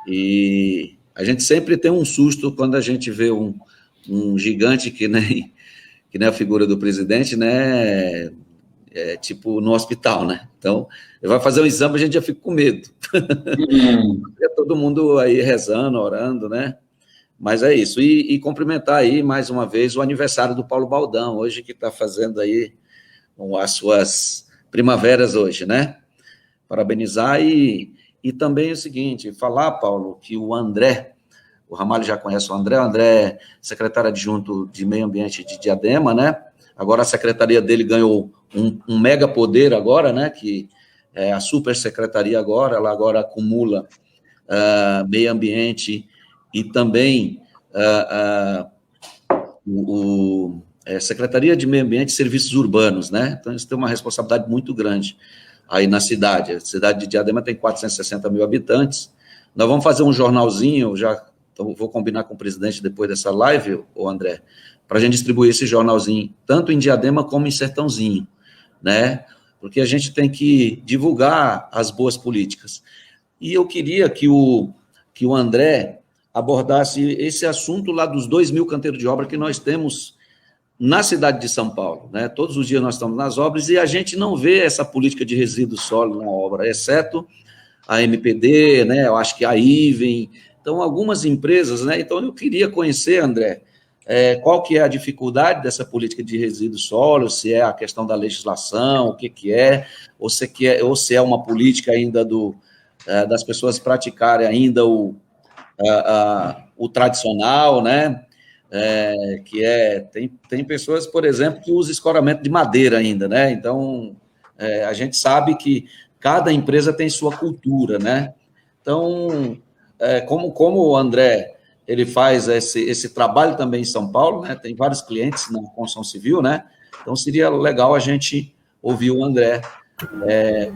E a gente sempre tem um susto quando a gente vê um gigante que que nem a figura do presidente, né? Tipo no hospital, né? Então, ele vai fazer um exame, a gente já fica com medo. Todo mundo aí rezando, orando, né? Mas é isso. E cumprimentar aí, mais uma vez, o aniversário do Paulo Baldão, hoje que está fazendo aí as suas primaveras hoje, né? Parabenizar e também é o seguinte, falar, Paulo, que o André, o Ramalho já conhece o André é secretário adjunto de Meio Ambiente de Diadema, né? Agora a secretaria dele ganhou um mega poder agora, né? Que é a super secretaria agora, ela agora acumula meio ambiente e também Secretaria de Meio Ambiente e Serviços Urbanos, né? Então, eles têm uma responsabilidade muito grande aí na cidade. A cidade de Diadema tem 460 mil habitantes. Nós vamos fazer um jornalzinho, então vou combinar com o presidente depois dessa live, o André, para a gente distribuir esse jornalzinho, tanto em Diadema como em Sertãozinho, né? Porque a gente tem que divulgar as boas políticas. E eu queria que o André abordasse esse assunto lá dos 2.000 canteiros de obra que nós temos na cidade de São Paulo, né? Todos os dias nós estamos nas obras e a gente não vê essa política de resíduos sólidos na obra, exceto a MPD, né? Eu acho que a Iven, então algumas empresas, né? Então eu queria conhecer, André, qual que é a dificuldade dessa política de resíduos sólidos, se é a questão da legislação, o que é, ou se é uma política ainda das pessoas praticarem ainda o tradicional, né? Tem pessoas, por exemplo, que usam escoramento de madeira ainda, né? Então, a gente sabe que cada empresa tem sua cultura, né? Então, como o André, ele faz esse trabalho também em São Paulo, né? Tem vários clientes na construção civil, né? Então, seria legal a gente ouvir o André,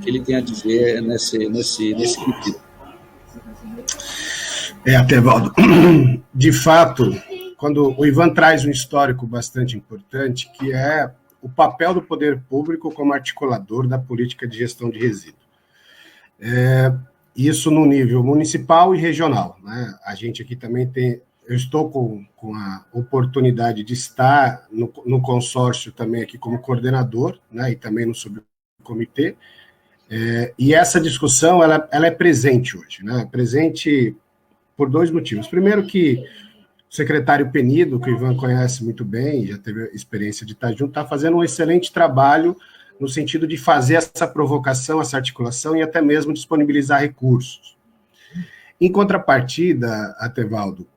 que ele tem a dizer nesse sentido. Atevaldo, de fato, quando o Ivan traz um histórico bastante importante, que é o papel do poder público como articulador da política de gestão de resíduos. Isso no nível municipal e regional, né? A gente aqui também eu estou com a oportunidade de estar no consórcio também aqui como coordenador, né? E também no subcomitê, e essa discussão, ela é presente hoje, né? Presente por dois motivos. Primeiro que o secretário Penido, que o Ivan conhece muito bem, já teve a experiência de estar junto, está fazendo um excelente trabalho no sentido de fazer essa provocação, essa articulação e até mesmo disponibilizar recursos. Em contrapartida, Atevaldo,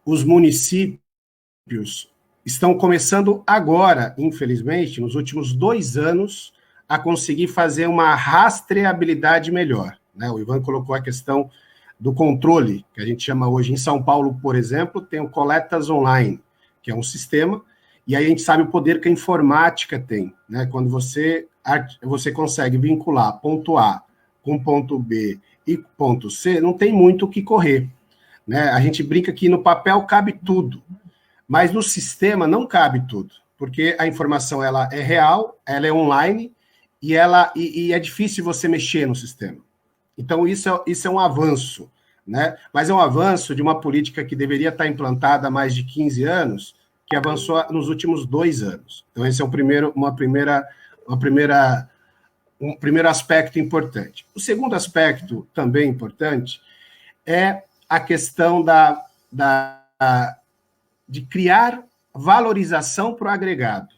os municípios estão começando agora, infelizmente, nos últimos 2 anos, a conseguir fazer uma rastreabilidade melhor, né? O Ivan colocou a questão do controle, que a gente chama hoje em São Paulo, por exemplo, tem o Coletas Online, que é um sistema, e aí a gente sabe o poder que a informática tem, né? Quando você consegue vincular ponto A com ponto B e ponto C, não tem muito o que correr, né? A gente brinca que no papel cabe tudo, mas no sistema não cabe tudo, porque a informação ela é real, ela é online, e é difícil você mexer no sistema. Então, isso é um avanço, né? Mas é um avanço de uma política que deveria estar implantada há mais de 15 anos, que avançou nos últimos 2 anos. Então, esse é um primeiro aspecto importante. O segundo aspecto, também importante, é a questão de criar valorização para o agregado.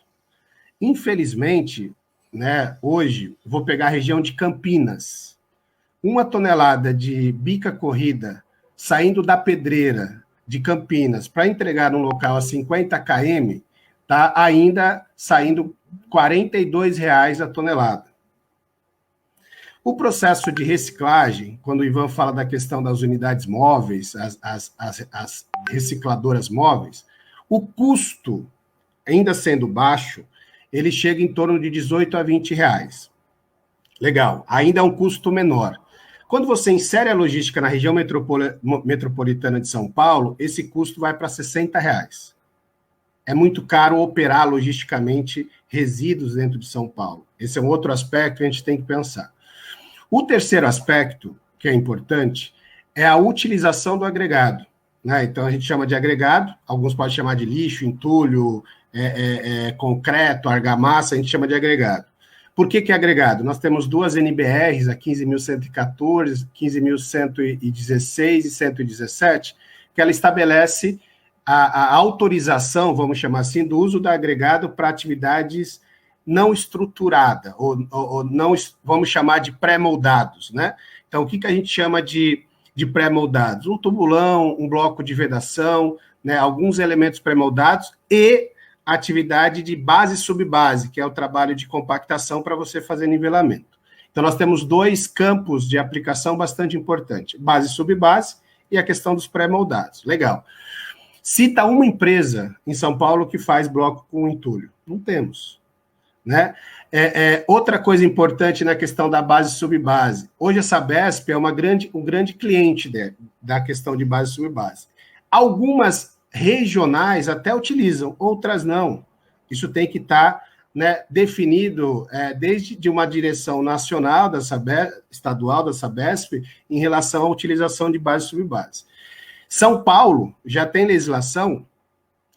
Infelizmente, né, hoje, vou pegar a região de Campinas, 1 tonelada de bica corrida saindo da pedreira de Campinas para entregar num local a 50 km, está ainda saindo R$ 42,00 a tonelada. O processo de reciclagem, quando o Ivan fala da questão das unidades móveis, as recicladoras móveis, o custo, ainda sendo baixo, ele chega em torno de R$18 a R$20. Legal, ainda é um custo menor. Quando você insere a logística na região metropolitana de São Paulo, esse custo vai para R$60. É muito caro operar logisticamente resíduos dentro de São Paulo. Esse é um outro aspecto que a gente tem que pensar. O terceiro aspecto, que é importante, é a utilização do agregado. né? Então a gente chama de agregado, alguns podem chamar de lixo, entulho, concreto, argamassa, a gente chama de agregado. Por que é agregado? Nós temos duas NBRs, a 15.114, 15.116 e 117, que ela estabelece a autorização, vamos chamar assim, do uso do agregado para atividades não estruturada, ou não, vamos chamar de pré-moldados, né? Então, o que a gente chama de pré-moldados? Um tubulão, um bloco de vedação, né, alguns elementos pré-moldados e atividade de base e subbase, que é o trabalho de compactação para você fazer nivelamento. Então, nós temos dois campos de aplicação bastante importantes, base e subbase e a questão dos pré-moldados. Legal. Cita uma empresa em São Paulo que faz bloco com entulho. Não temos, né? Outra coisa importante na questão da base e subbase. Hoje a Sabesp é um grande cliente da questão de base e subbase. Algumas regionais até utilizam, outras não. Isso tem que estar, né, definido desde de uma direção nacional da Sabesp, estadual da Sabesp, em relação à utilização de base e subbase. São Paulo já tem legislação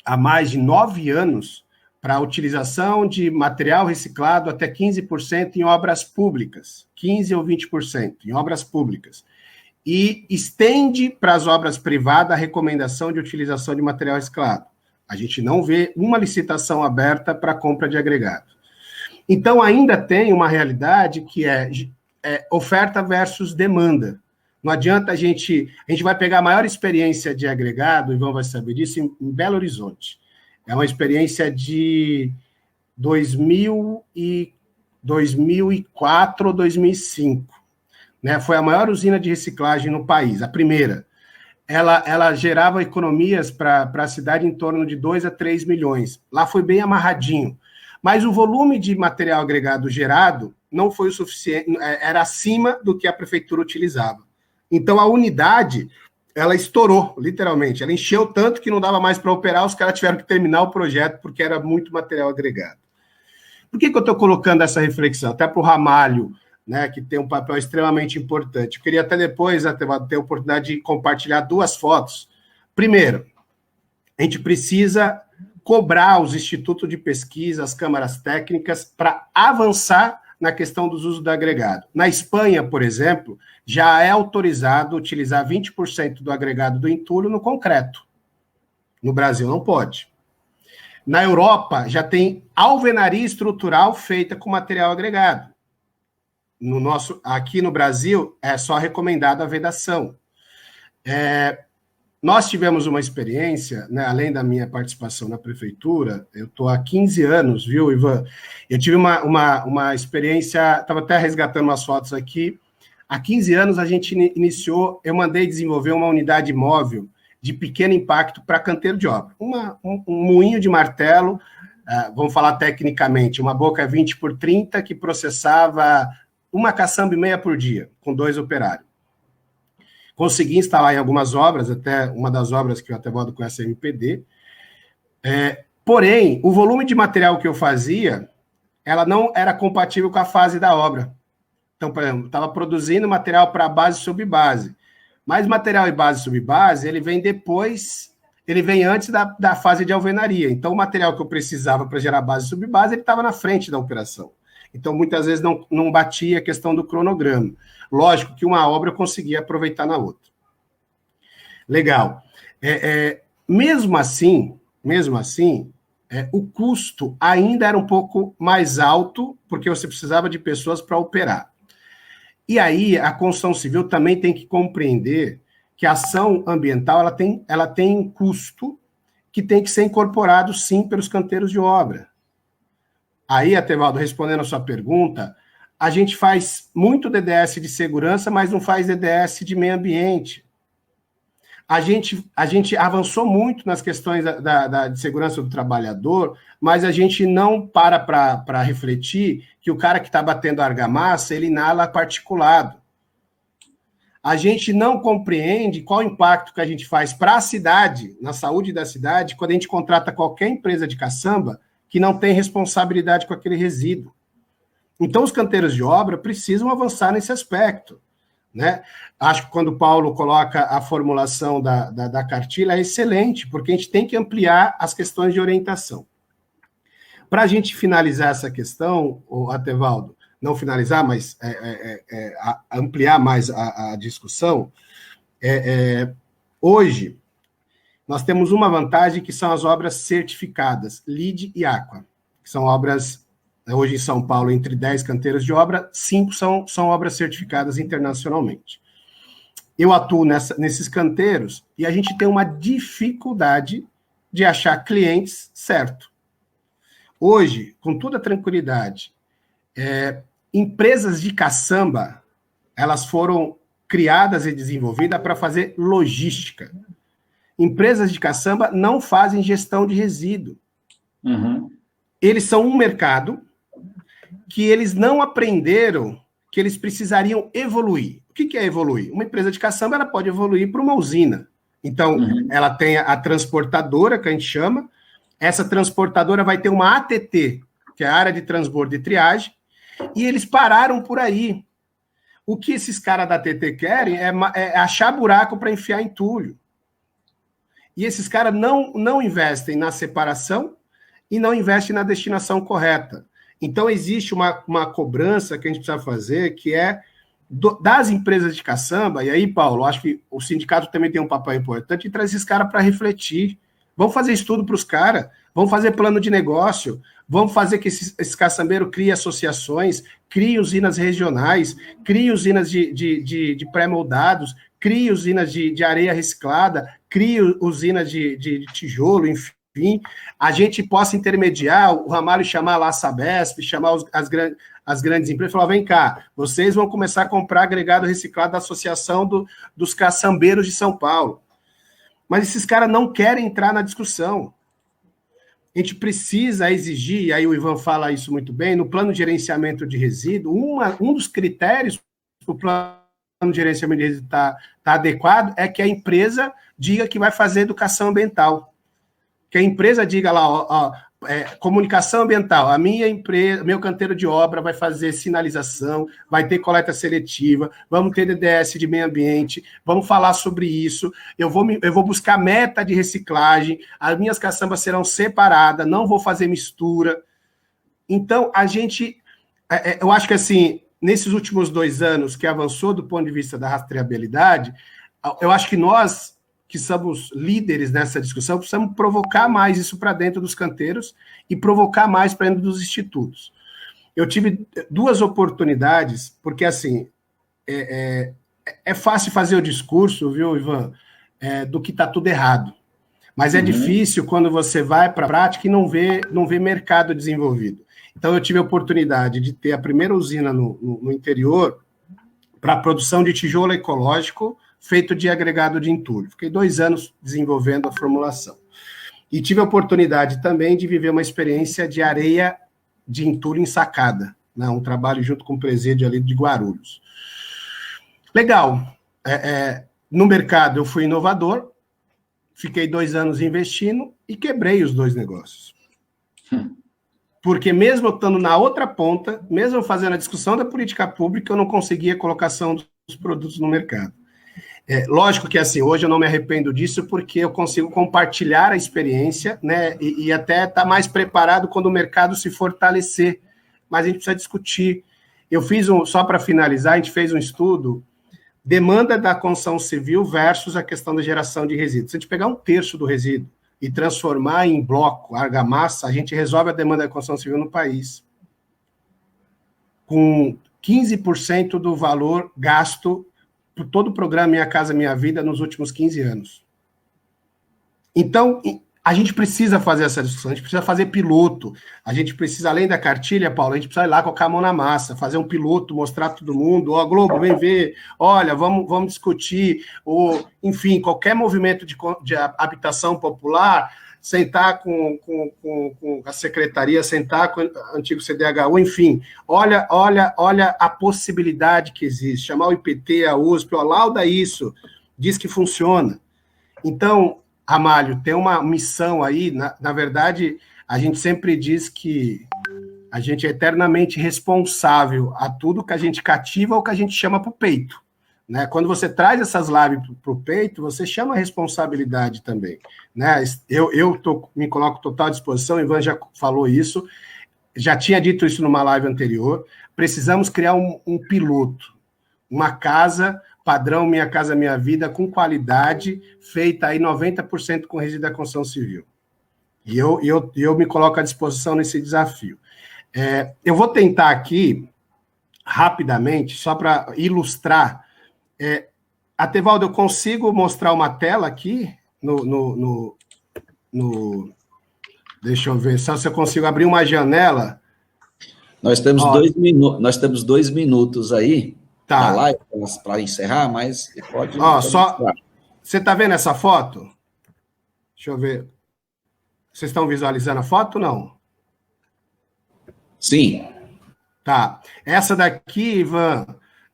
há mais de 9 anos para a utilização de material reciclado até 15% em obras públicas, 15% ou 20% em obras públicas. E estende para as obras privadas a recomendação de utilização de material reciclado. A gente não vê uma licitação aberta para compra de agregado. Então, ainda tem uma realidade que é oferta versus demanda. Não adianta a gente vai pegar a maior experiência de agregado, o Ivan vai saber disso, em Belo Horizonte. É uma experiência de 2004 ou 2005. Né, foi a maior usina de reciclagem no país, a primeira. Ela gerava economias para a cidade em torno de 2 a 3 milhões. Lá foi bem amarradinho. Mas o volume de material agregado gerado não foi o suficiente, era acima do que a prefeitura utilizava. Então, a unidade, ela estourou, literalmente. Ela encheu tanto que não dava mais para operar, os caras tiveram que terminar o projeto porque era muito material agregado. Por que eu estou colocando essa reflexão? Até para o Ramalho, né, que tem um papel extremamente importante. Eu queria até depois ter a oportunidade de compartilhar 2 fotos. Primeiro, a gente precisa cobrar os institutos de pesquisa, as câmaras técnicas, para avançar na questão dos usos do agregado. Na Espanha, por exemplo, já é autorizado utilizar 20% do agregado do entulho no concreto. No Brasil não pode. Na Europa, já tem alvenaria estrutural feita com material agregado. Aqui no Brasil, é só recomendado a vedação. Nós tivemos uma experiência, né, além da minha participação na prefeitura, eu estou há 15 anos, viu, Ivan? Eu tive uma experiência, estava até resgatando umas fotos aqui. Há 15 anos a gente eu mandei desenvolver uma unidade móvel de pequeno impacto para canteiro de obra. Um moinho de martelo, vamos falar tecnicamente, uma boca 20 por 30 que processava uma caçamba e meia por dia, com 2 operários. Consegui instalar em algumas obras, até uma das obras que eu até boto com essa MPD. Porém, o volume de material que eu fazia, ela não era compatível com a fase da obra. Então, por exemplo, estava produzindo material para base e subbase. Mas material e base e subbase, ele vem depois, ele vem antes da fase de alvenaria. Então, o material que eu precisava para gerar base e subbase, ele estava na frente da operação. Então, muitas vezes não batia a questão do cronograma. Lógico que uma obra eu conseguia aproveitar na outra. Legal. Mesmo assim, o custo ainda era um pouco mais alto, porque você precisava de pessoas para operar. E aí, a construção civil também tem que compreender que a ação ambiental ela tem um custo que tem que ser incorporado, sim, pelos canteiros de obra. Aí, Atevaldo, respondendo a sua pergunta, a gente faz muito DDS de segurança, mas não faz DDS de meio ambiente. A gente avançou muito nas questões de segurança do trabalhador, mas a gente não para refletir que o cara que está batendo argamassa, ele inala particulado. A gente não compreende qual o impacto que a gente faz para a cidade, na saúde da cidade, quando a gente contrata qualquer empresa de caçamba que não tem responsabilidade com aquele resíduo. Então, os canteiros de obra precisam avançar nesse aspecto, né? Acho que quando o Paulo coloca a formulação da cartilha é excelente, porque a gente tem que ampliar as questões de orientação. Para a gente finalizar essa questão, Atevaldo, não finalizar, mas ampliar mais a discussão, hoje nós temos uma vantagem que são as obras certificadas, LEED e Aqua, que são obras, hoje em São Paulo, entre 10 canteiros de obra, 5 são obras certificadas internacionalmente. Eu atuo nesses canteiros e a gente tem uma dificuldade de achar clientes certo. Hoje, com toda tranquilidade, empresas de caçamba, elas foram criadas e desenvolvidas para fazer logística. Empresas de caçamba não fazem gestão de resíduo. Uhum. Eles são um mercado que eles não aprenderam que eles precisariam evoluir. O que é evoluir? Uma empresa de caçamba ela pode evoluir para uma usina. Então, ela tem a transportadora, que a gente chama. Essa transportadora vai ter uma ATT, que é a área de transbordo e triagem, e eles pararam por aí. O que esses caras da ATT querem é achar buraco para enfiar entulho. E esses caras não investem na separação e não investem na destinação correta. Então, existe uma cobrança que a gente precisa fazer, que é das empresas de caçamba, e aí, Paulo, acho que o sindicato também tem um papel importante, e traz esses caras para refletir. Vamos fazer estudo para os caras, vamos fazer plano de negócio, vamos fazer que esse caçambeiro crie associações, crie usinas regionais, crie usinas de pré-moldados, crie usinas de areia reciclada, crie usinas de tijolo, enfim, a gente possa intermediar, o Ramalho chamar lá a Sabesp, chamar as grandes empresas, falar, vem cá, vocês vão começar a comprar agregado reciclado da Associação dos Caçambeiros de São Paulo. Mas esses caras não querem entrar na discussão. A gente precisa exigir, e aí o Ivan fala isso muito bem, no plano de gerenciamento de resíduo, um dos critérios para o plano de gerenciamento de resíduo estar adequado é que a empresa diga que vai fazer educação ambiental. Que a empresa diga lá, comunicação ambiental, a minha empresa, meu canteiro de obra vai fazer sinalização, vai ter coleta seletiva, vamos ter DDS de meio ambiente, vamos falar sobre isso, eu vou buscar meta de reciclagem, as minhas caçambas serão separadas, não vou fazer mistura. Então, eu acho que assim, nesses últimos 2 anos que avançou do ponto de vista da rastreabilidade, eu acho que nós, que somos líderes nessa discussão, precisamos provocar mais isso para dentro dos canteiros e provocar mais para dentro dos institutos. Eu tive 2 oportunidades, porque, assim, é fácil fazer o discurso, viu, Ivan, do que está tudo errado. Mas é difícil quando você vai para a prática e não vê mercado desenvolvido. Então, eu tive a oportunidade de ter a primeira usina no interior para a produção de tijolo ecológico feito de agregado de entulho. Fiquei 2 anos desenvolvendo a formulação. E tive a oportunidade também de viver uma experiência de areia de entulho ensacada, né? Um trabalho junto com o presídio ali de Guarulhos. Legal. No mercado eu fui inovador, fiquei 2 anos investindo e quebrei os 2 negócios. Porque mesmo eu estando na outra ponta, mesmo fazendo a discussão da política pública, eu não conseguia a colocação dos produtos no mercado. Lógico que, assim, hoje eu não me arrependo disso, porque eu consigo compartilhar a experiência, né, e até estar mais preparado quando o mercado se fortalecer, mas a gente precisa discutir. Eu fiz só para finalizar, a gente fez um estudo, demanda da construção civil versus a questão da geração de resíduos. Se a gente pegar 1/3 do resíduo e transformar em bloco, argamassa, a gente resolve a demanda da construção civil no país. Com 15% do valor gasto por todo o programa Minha Casa Minha Vida nos últimos 15 anos. Então, a gente precisa fazer essa discussão, a gente precisa fazer piloto, a gente precisa, além da cartilha, Paulo, a gente precisa ir lá colocar a mão na massa, fazer um piloto, mostrar para todo mundo, Globo, vem ver, olha, vamos discutir, ou, enfim, qualquer movimento de habitação popular, sentar com a secretaria, sentar com o antigo CDHU, enfim, olha a possibilidade que existe, chamar o IPT, a USP, lauda isso, diz que funciona. Então, Ramalho, tem uma missão aí, na verdade, a gente sempre diz que a gente é eternamente responsável a tudo que a gente cativa ou que a gente chama para o peito. né? Quando você traz essas lives para o peito, você chama a responsabilidade também, né? Eu me coloco total à disposição, o Ivan já falou isso, já tinha dito isso numa live anterior, precisamos criar um piloto, uma casa padrão Minha Casa Minha Vida, com qualidade, feita aí 90% com resíduo da construção civil. E eu me coloco à disposição nesse desafio. Eu vou tentar aqui, rapidamente, só para ilustrar. Atevaldo, eu consigo mostrar uma tela aqui deixa eu ver, só se eu consigo abrir uma janela. Nós temos 2 minutos aí, tá, na live para encerrar, mas pode... Você está vendo essa foto? Deixa eu ver. Vocês estão visualizando a foto ou não? Sim. Tá. Essa daqui, Ivan,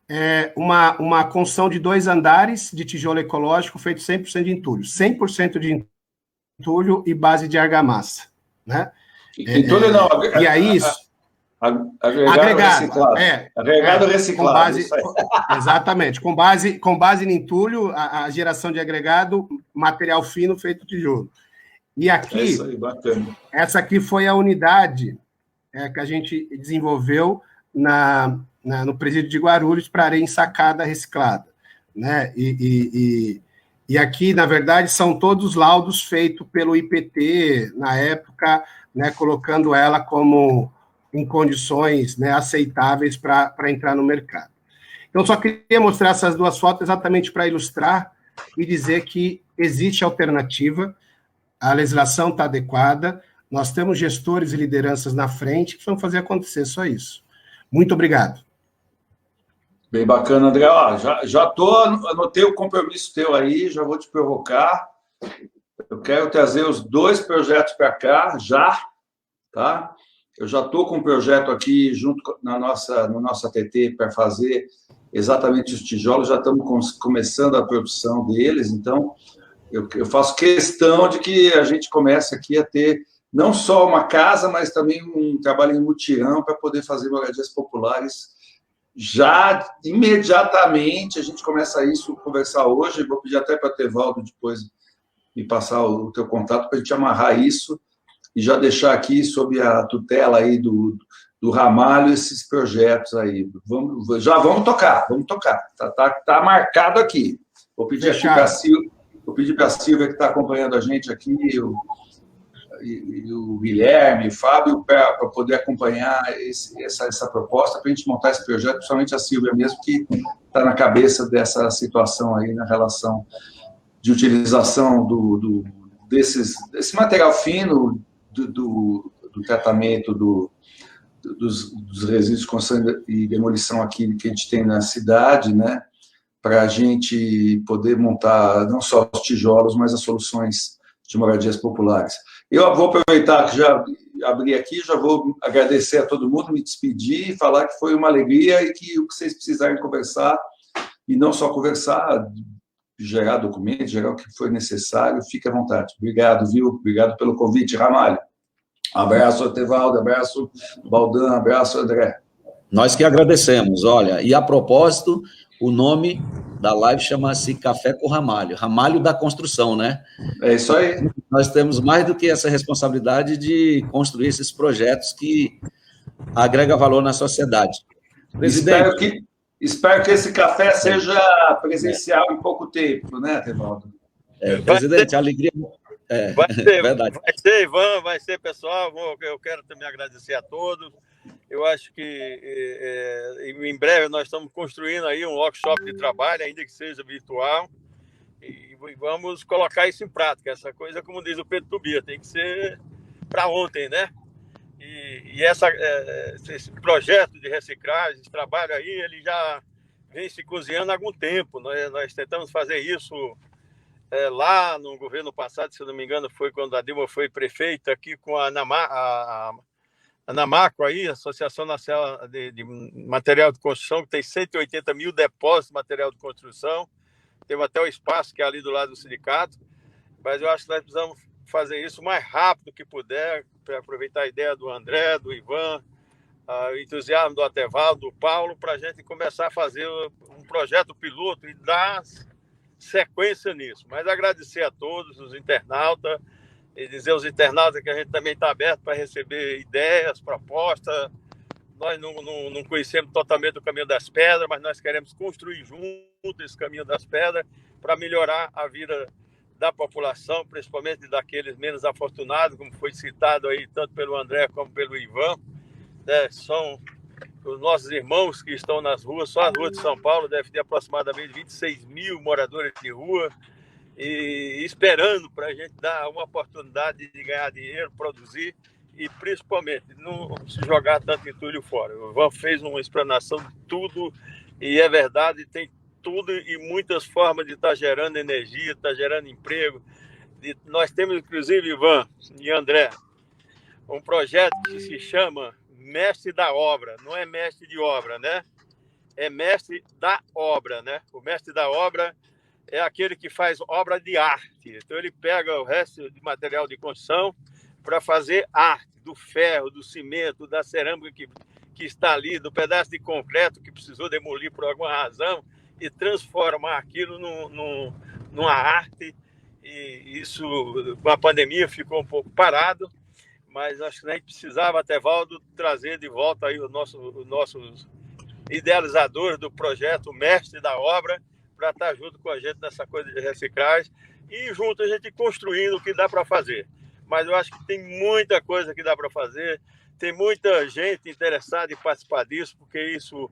é uma construção de 2 andares de tijolo ecológico feito 100% de entulho. 100% de entulho e base de argamassa. Né? Entulho não. E aí isso... Agregado reciclado. Agregado reciclado. Exatamente. Com base em entulho, a geração de agregado, material fino feito tijolo. E aqui, isso aí, bacana. Essa aqui foi a unidade que a gente desenvolveu no presídio de Guarulhos para areia ensacada reciclada. Né? E aqui, na verdade, são todos laudos feitos pelo IPT, na época, né, colocando ela como em condições, né, aceitáveis para entrar no mercado. Então, só queria mostrar essas 2 fotos exatamente para ilustrar e dizer que existe alternativa, a legislação está adequada, nós temos gestores e lideranças na frente que vão fazer acontecer, só isso. Muito obrigado. Bem bacana, André. Anotei o compromisso teu aí, já vou te provocar. Eu quero trazer os 2 projetos para cá, já, tá? Eu já estou com um projeto aqui junto no nosso ATT para fazer exatamente os tijolos, já estamos começando a produção deles, então eu faço questão de que a gente comece aqui a ter não só uma casa, mas também um trabalho em mutirão para poder fazer moradias populares. Já imediatamente a gente começa isso, conversar hoje, vou pedir até para o Atevaldo depois me passar o teu contato para a gente amarrar isso e já deixar aqui sob a tutela aí do Ramalho esses projetos aí. Já vamos tocar. Tá marcado aqui. Vou pedir aqui para a Silvia, que está acompanhando a gente aqui, o Guilherme, o Fábio, para poder acompanhar essa proposta, para a gente montar esse projeto, principalmente a Silvia mesmo, que está na cabeça dessa situação aí, na relação de utilização desse material fino, do tratamento dos resíduos de construção e demolição aqui que a gente tem na cidade, né, para a gente poder montar não só os tijolos, mas as soluções de moradias populares. Eu vou aproveitar que já abri aqui, já vou agradecer a todo mundo, me despedir e falar que foi uma alegria e que o que vocês precisarem conversar, e não só conversar, gerar documentos, gerar o que for necessário, fique à vontade. Obrigado, viu? Obrigado pelo convite, Ramalho. Abraço, Atevaldo, abraço, Baldan, abraço, André. Nós que agradecemos, olha, e a propósito, o nome da live chama-se Café com Ramalho, Ramalho da Construção, né? É isso aí. Nós temos mais do que essa responsabilidade de construir esses projetos que agregam valor na sociedade. Presidente... Espero que esse café seja presencial em pouco tempo, né, Atevaldo? Presidente, a alegria... Vai ser, verdade. Vai ser, Ivan, vai ser, pessoal. Eu quero também agradecer a todos. Eu acho que em breve nós estamos construindo aí um workshop de trabalho, ainda que seja virtual, e vamos colocar isso em prática. Essa coisa, como diz o Pedro Tobia, tem que ser para ontem, né? E esse projeto de reciclagem, esse trabalho aí, ele já vem se cozinhando há algum tempo. Nós tentamos fazer isso lá no governo passado, se não me engano, foi quando a Dilma foi prefeita, aqui com a Anamaco, aí, Associação Nacional de Material de Construção, que tem 180 mil depósitos de material de construção. Teve até o espaço que é ali do lado do sindicato. Mas eu acho que nós precisamos fazer isso o mais rápido que puder, para aproveitar a ideia do André, do Ivan, o entusiasmo do Atevaldo, do Paulo, para a gente começar a fazer um projeto piloto e dar sequência nisso. Mas agradecer a todos os internautas e dizer aos internautas que a gente também está aberto para receber ideias, propostas. Nós não conhecemos totalmente o caminho das pedras, mas nós queremos construir junto esse caminho das pedras para melhorar a vida da população, principalmente daqueles menos afortunados, como foi citado aí tanto pelo André como pelo Ivan, né? São os nossos irmãos que estão nas ruas. Só as ruas de São Paulo deve ter aproximadamente 26 mil moradores de rua, e esperando para a gente dar uma oportunidade de ganhar dinheiro, produzir e principalmente não se jogar tanto entulho fora. O Ivan fez uma explanação de tudo e é verdade, tem tudo e muitas formas de estar gerando energia, estar gerando emprego. Nós temos, inclusive, Ivan e André, um projeto que se chama Mestre da Obra. Não é mestre de obra, né? É mestre da obra, né? O mestre da obra é aquele que faz obra de arte. Então, ele pega o resto de material de construção para fazer arte, do ferro, do cimento, da cerâmica que está ali, do pedaço de concreto que precisou demolir por alguma razão, e transformar aquilo numa arte. E isso, com a pandemia, ficou um pouco parado, mas acho que a gente precisava, até Valdo, trazer de volta aí os nossos idealizadores do projeto Mestre da Obra, para estar junto com a gente nessa coisa de reciclagem e junto a gente construindo o que dá para fazer. Mas eu acho que tem muita coisa que dá para fazer, tem muita gente interessada em participar disso, porque isso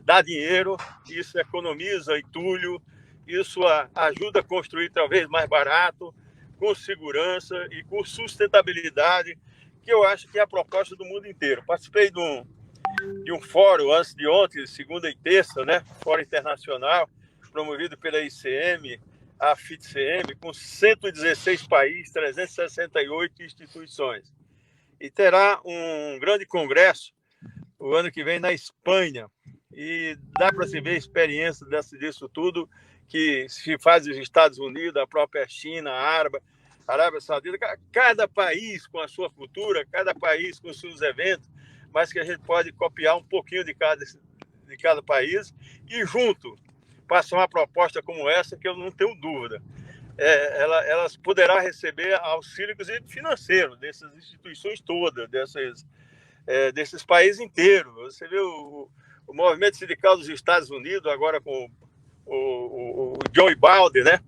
dá dinheiro, isso economiza entulho, isso ajuda a construir talvez mais barato, com segurança e com sustentabilidade, que eu acho que é a proposta do mundo inteiro. Participei de um fórum antes de ontem, segunda e terça, né? Fórum internacional, promovido pela ICM, a FITCM, com 116 países, 368 instituições. E terá um grande congresso o ano que vem na Espanha. E dá para se ver a experiência disso tudo que se faz nos Estados Unidos, a própria China, a Arábia Saudita, cada país com a sua cultura, cada país com os seus eventos, mas que a gente pode copiar um pouquinho de cada país e junto passar uma proposta como essa, que eu não tenho dúvida. Elas poderá receber auxílio, inclusive financeiro, dessas instituições todas, desses países inteiros. Você vê o movimento sindical dos Estados Unidos, agora com o Joe Biden, né?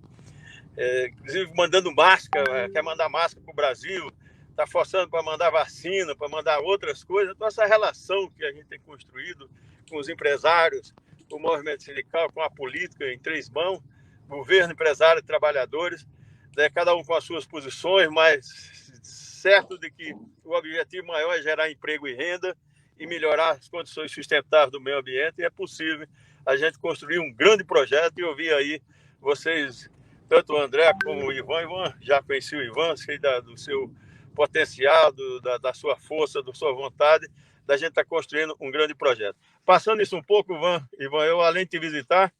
Inclusive mandando máscara, quer mandar máscara para o Brasil, está forçando para mandar vacina, para mandar outras coisas. Então, essa relação que a gente tem construído com os empresários, com o movimento sindical, com a política em três mãos, governo, empresário e trabalhadores, né, cada um com as suas posições, mas certo de que o objetivo maior é gerar emprego e renda e melhorar as condições sustentáveis do meio ambiente, e é possível a gente construir um grande projeto. E eu vi aí vocês, tanto o André como o Ivan, já conheci o Ivan, sei do seu potencial, da sua força, da sua vontade, da gente estar construindo um grande projeto. Passando isso um pouco, Ivan, eu além de te visitar,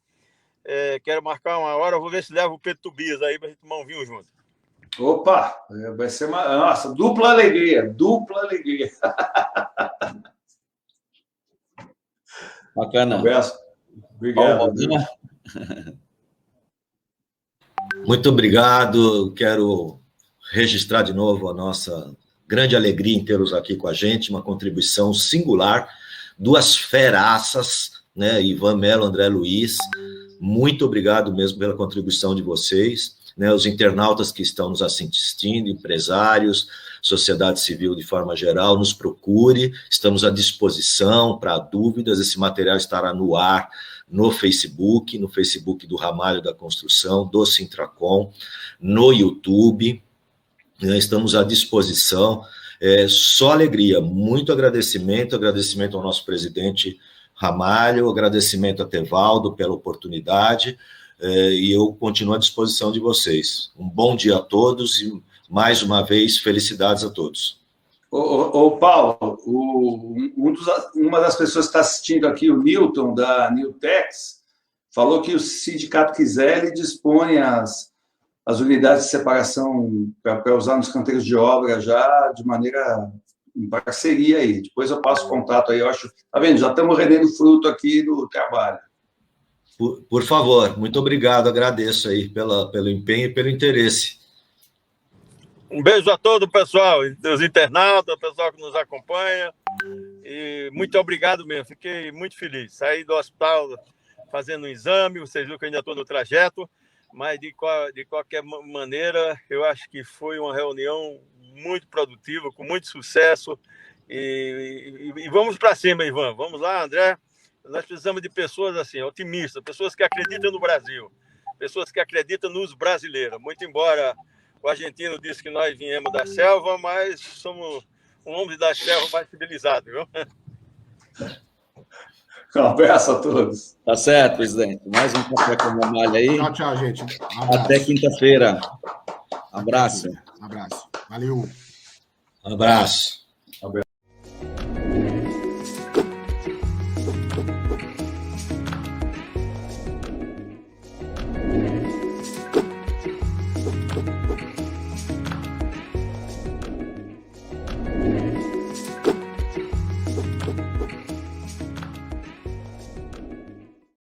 quero marcar uma hora, vou ver se levo o Pedro Tobias aí para a gente tomar um vinho junto. Opa, vai ser nossa, dupla alegria. Bacana. Obrigado. Muito obrigado. Quero registrar de novo a nossa grande alegria em tê-los aqui com a gente, uma contribuição singular, duas feraças, né? Ivan Melo, André Luiz. Muito obrigado mesmo pela contribuição de vocês, né? Os internautas que estão nos assistindo, empresários, sociedade civil de forma geral, nos procure, estamos à disposição para dúvidas. Esse material estará no ar no Facebook do Ramalho da Construção, do Sintracom, no YouTube, estamos à disposição. Só alegria, muito agradecimento ao nosso presidente Ramalho, agradecimento a Tevaldo pela oportunidade, e eu continuo à disposição de vocês. Um bom dia a todos e, mais uma vez, felicidades a todos. Ô Paulo, uma das pessoas que está assistindo aqui, o Newton, da Newtex, falou que o sindicato quiser, ele dispõe as unidades de separação para usar nos canteiros de obra já de maneira em parceria aí. Depois eu passo o contato aí, eu acho. Tá vendo? Já estamos rendendo fruto aqui do trabalho. Por favor, muito obrigado, agradeço aí pelo empenho e pelo interesse. Um beijo a todo o pessoal, os internautas, o pessoal que nos acompanha, e muito obrigado mesmo, fiquei muito feliz. Saí do hospital fazendo um exame, vocês viram que eu ainda estou no trajeto, mas de qualquer maneira, eu acho que foi uma reunião muito produtiva, com muito sucesso, e vamos para cima, Ivan, vamos lá, André. Nós precisamos de pessoas assim, otimistas, pessoas que acreditam no Brasil, pessoas que acreditam nos brasileiros. Muito embora o argentino disse que nós viemos da selva, mas somos um homem da selva mais civilizado, viu? Um abraço a todos. Tá certo, presidente. Mais um Café com Ramalho aí. Tchau, tchau, gente. Até quinta-feira. Abraço. Abraço. Valeu. Um abraço.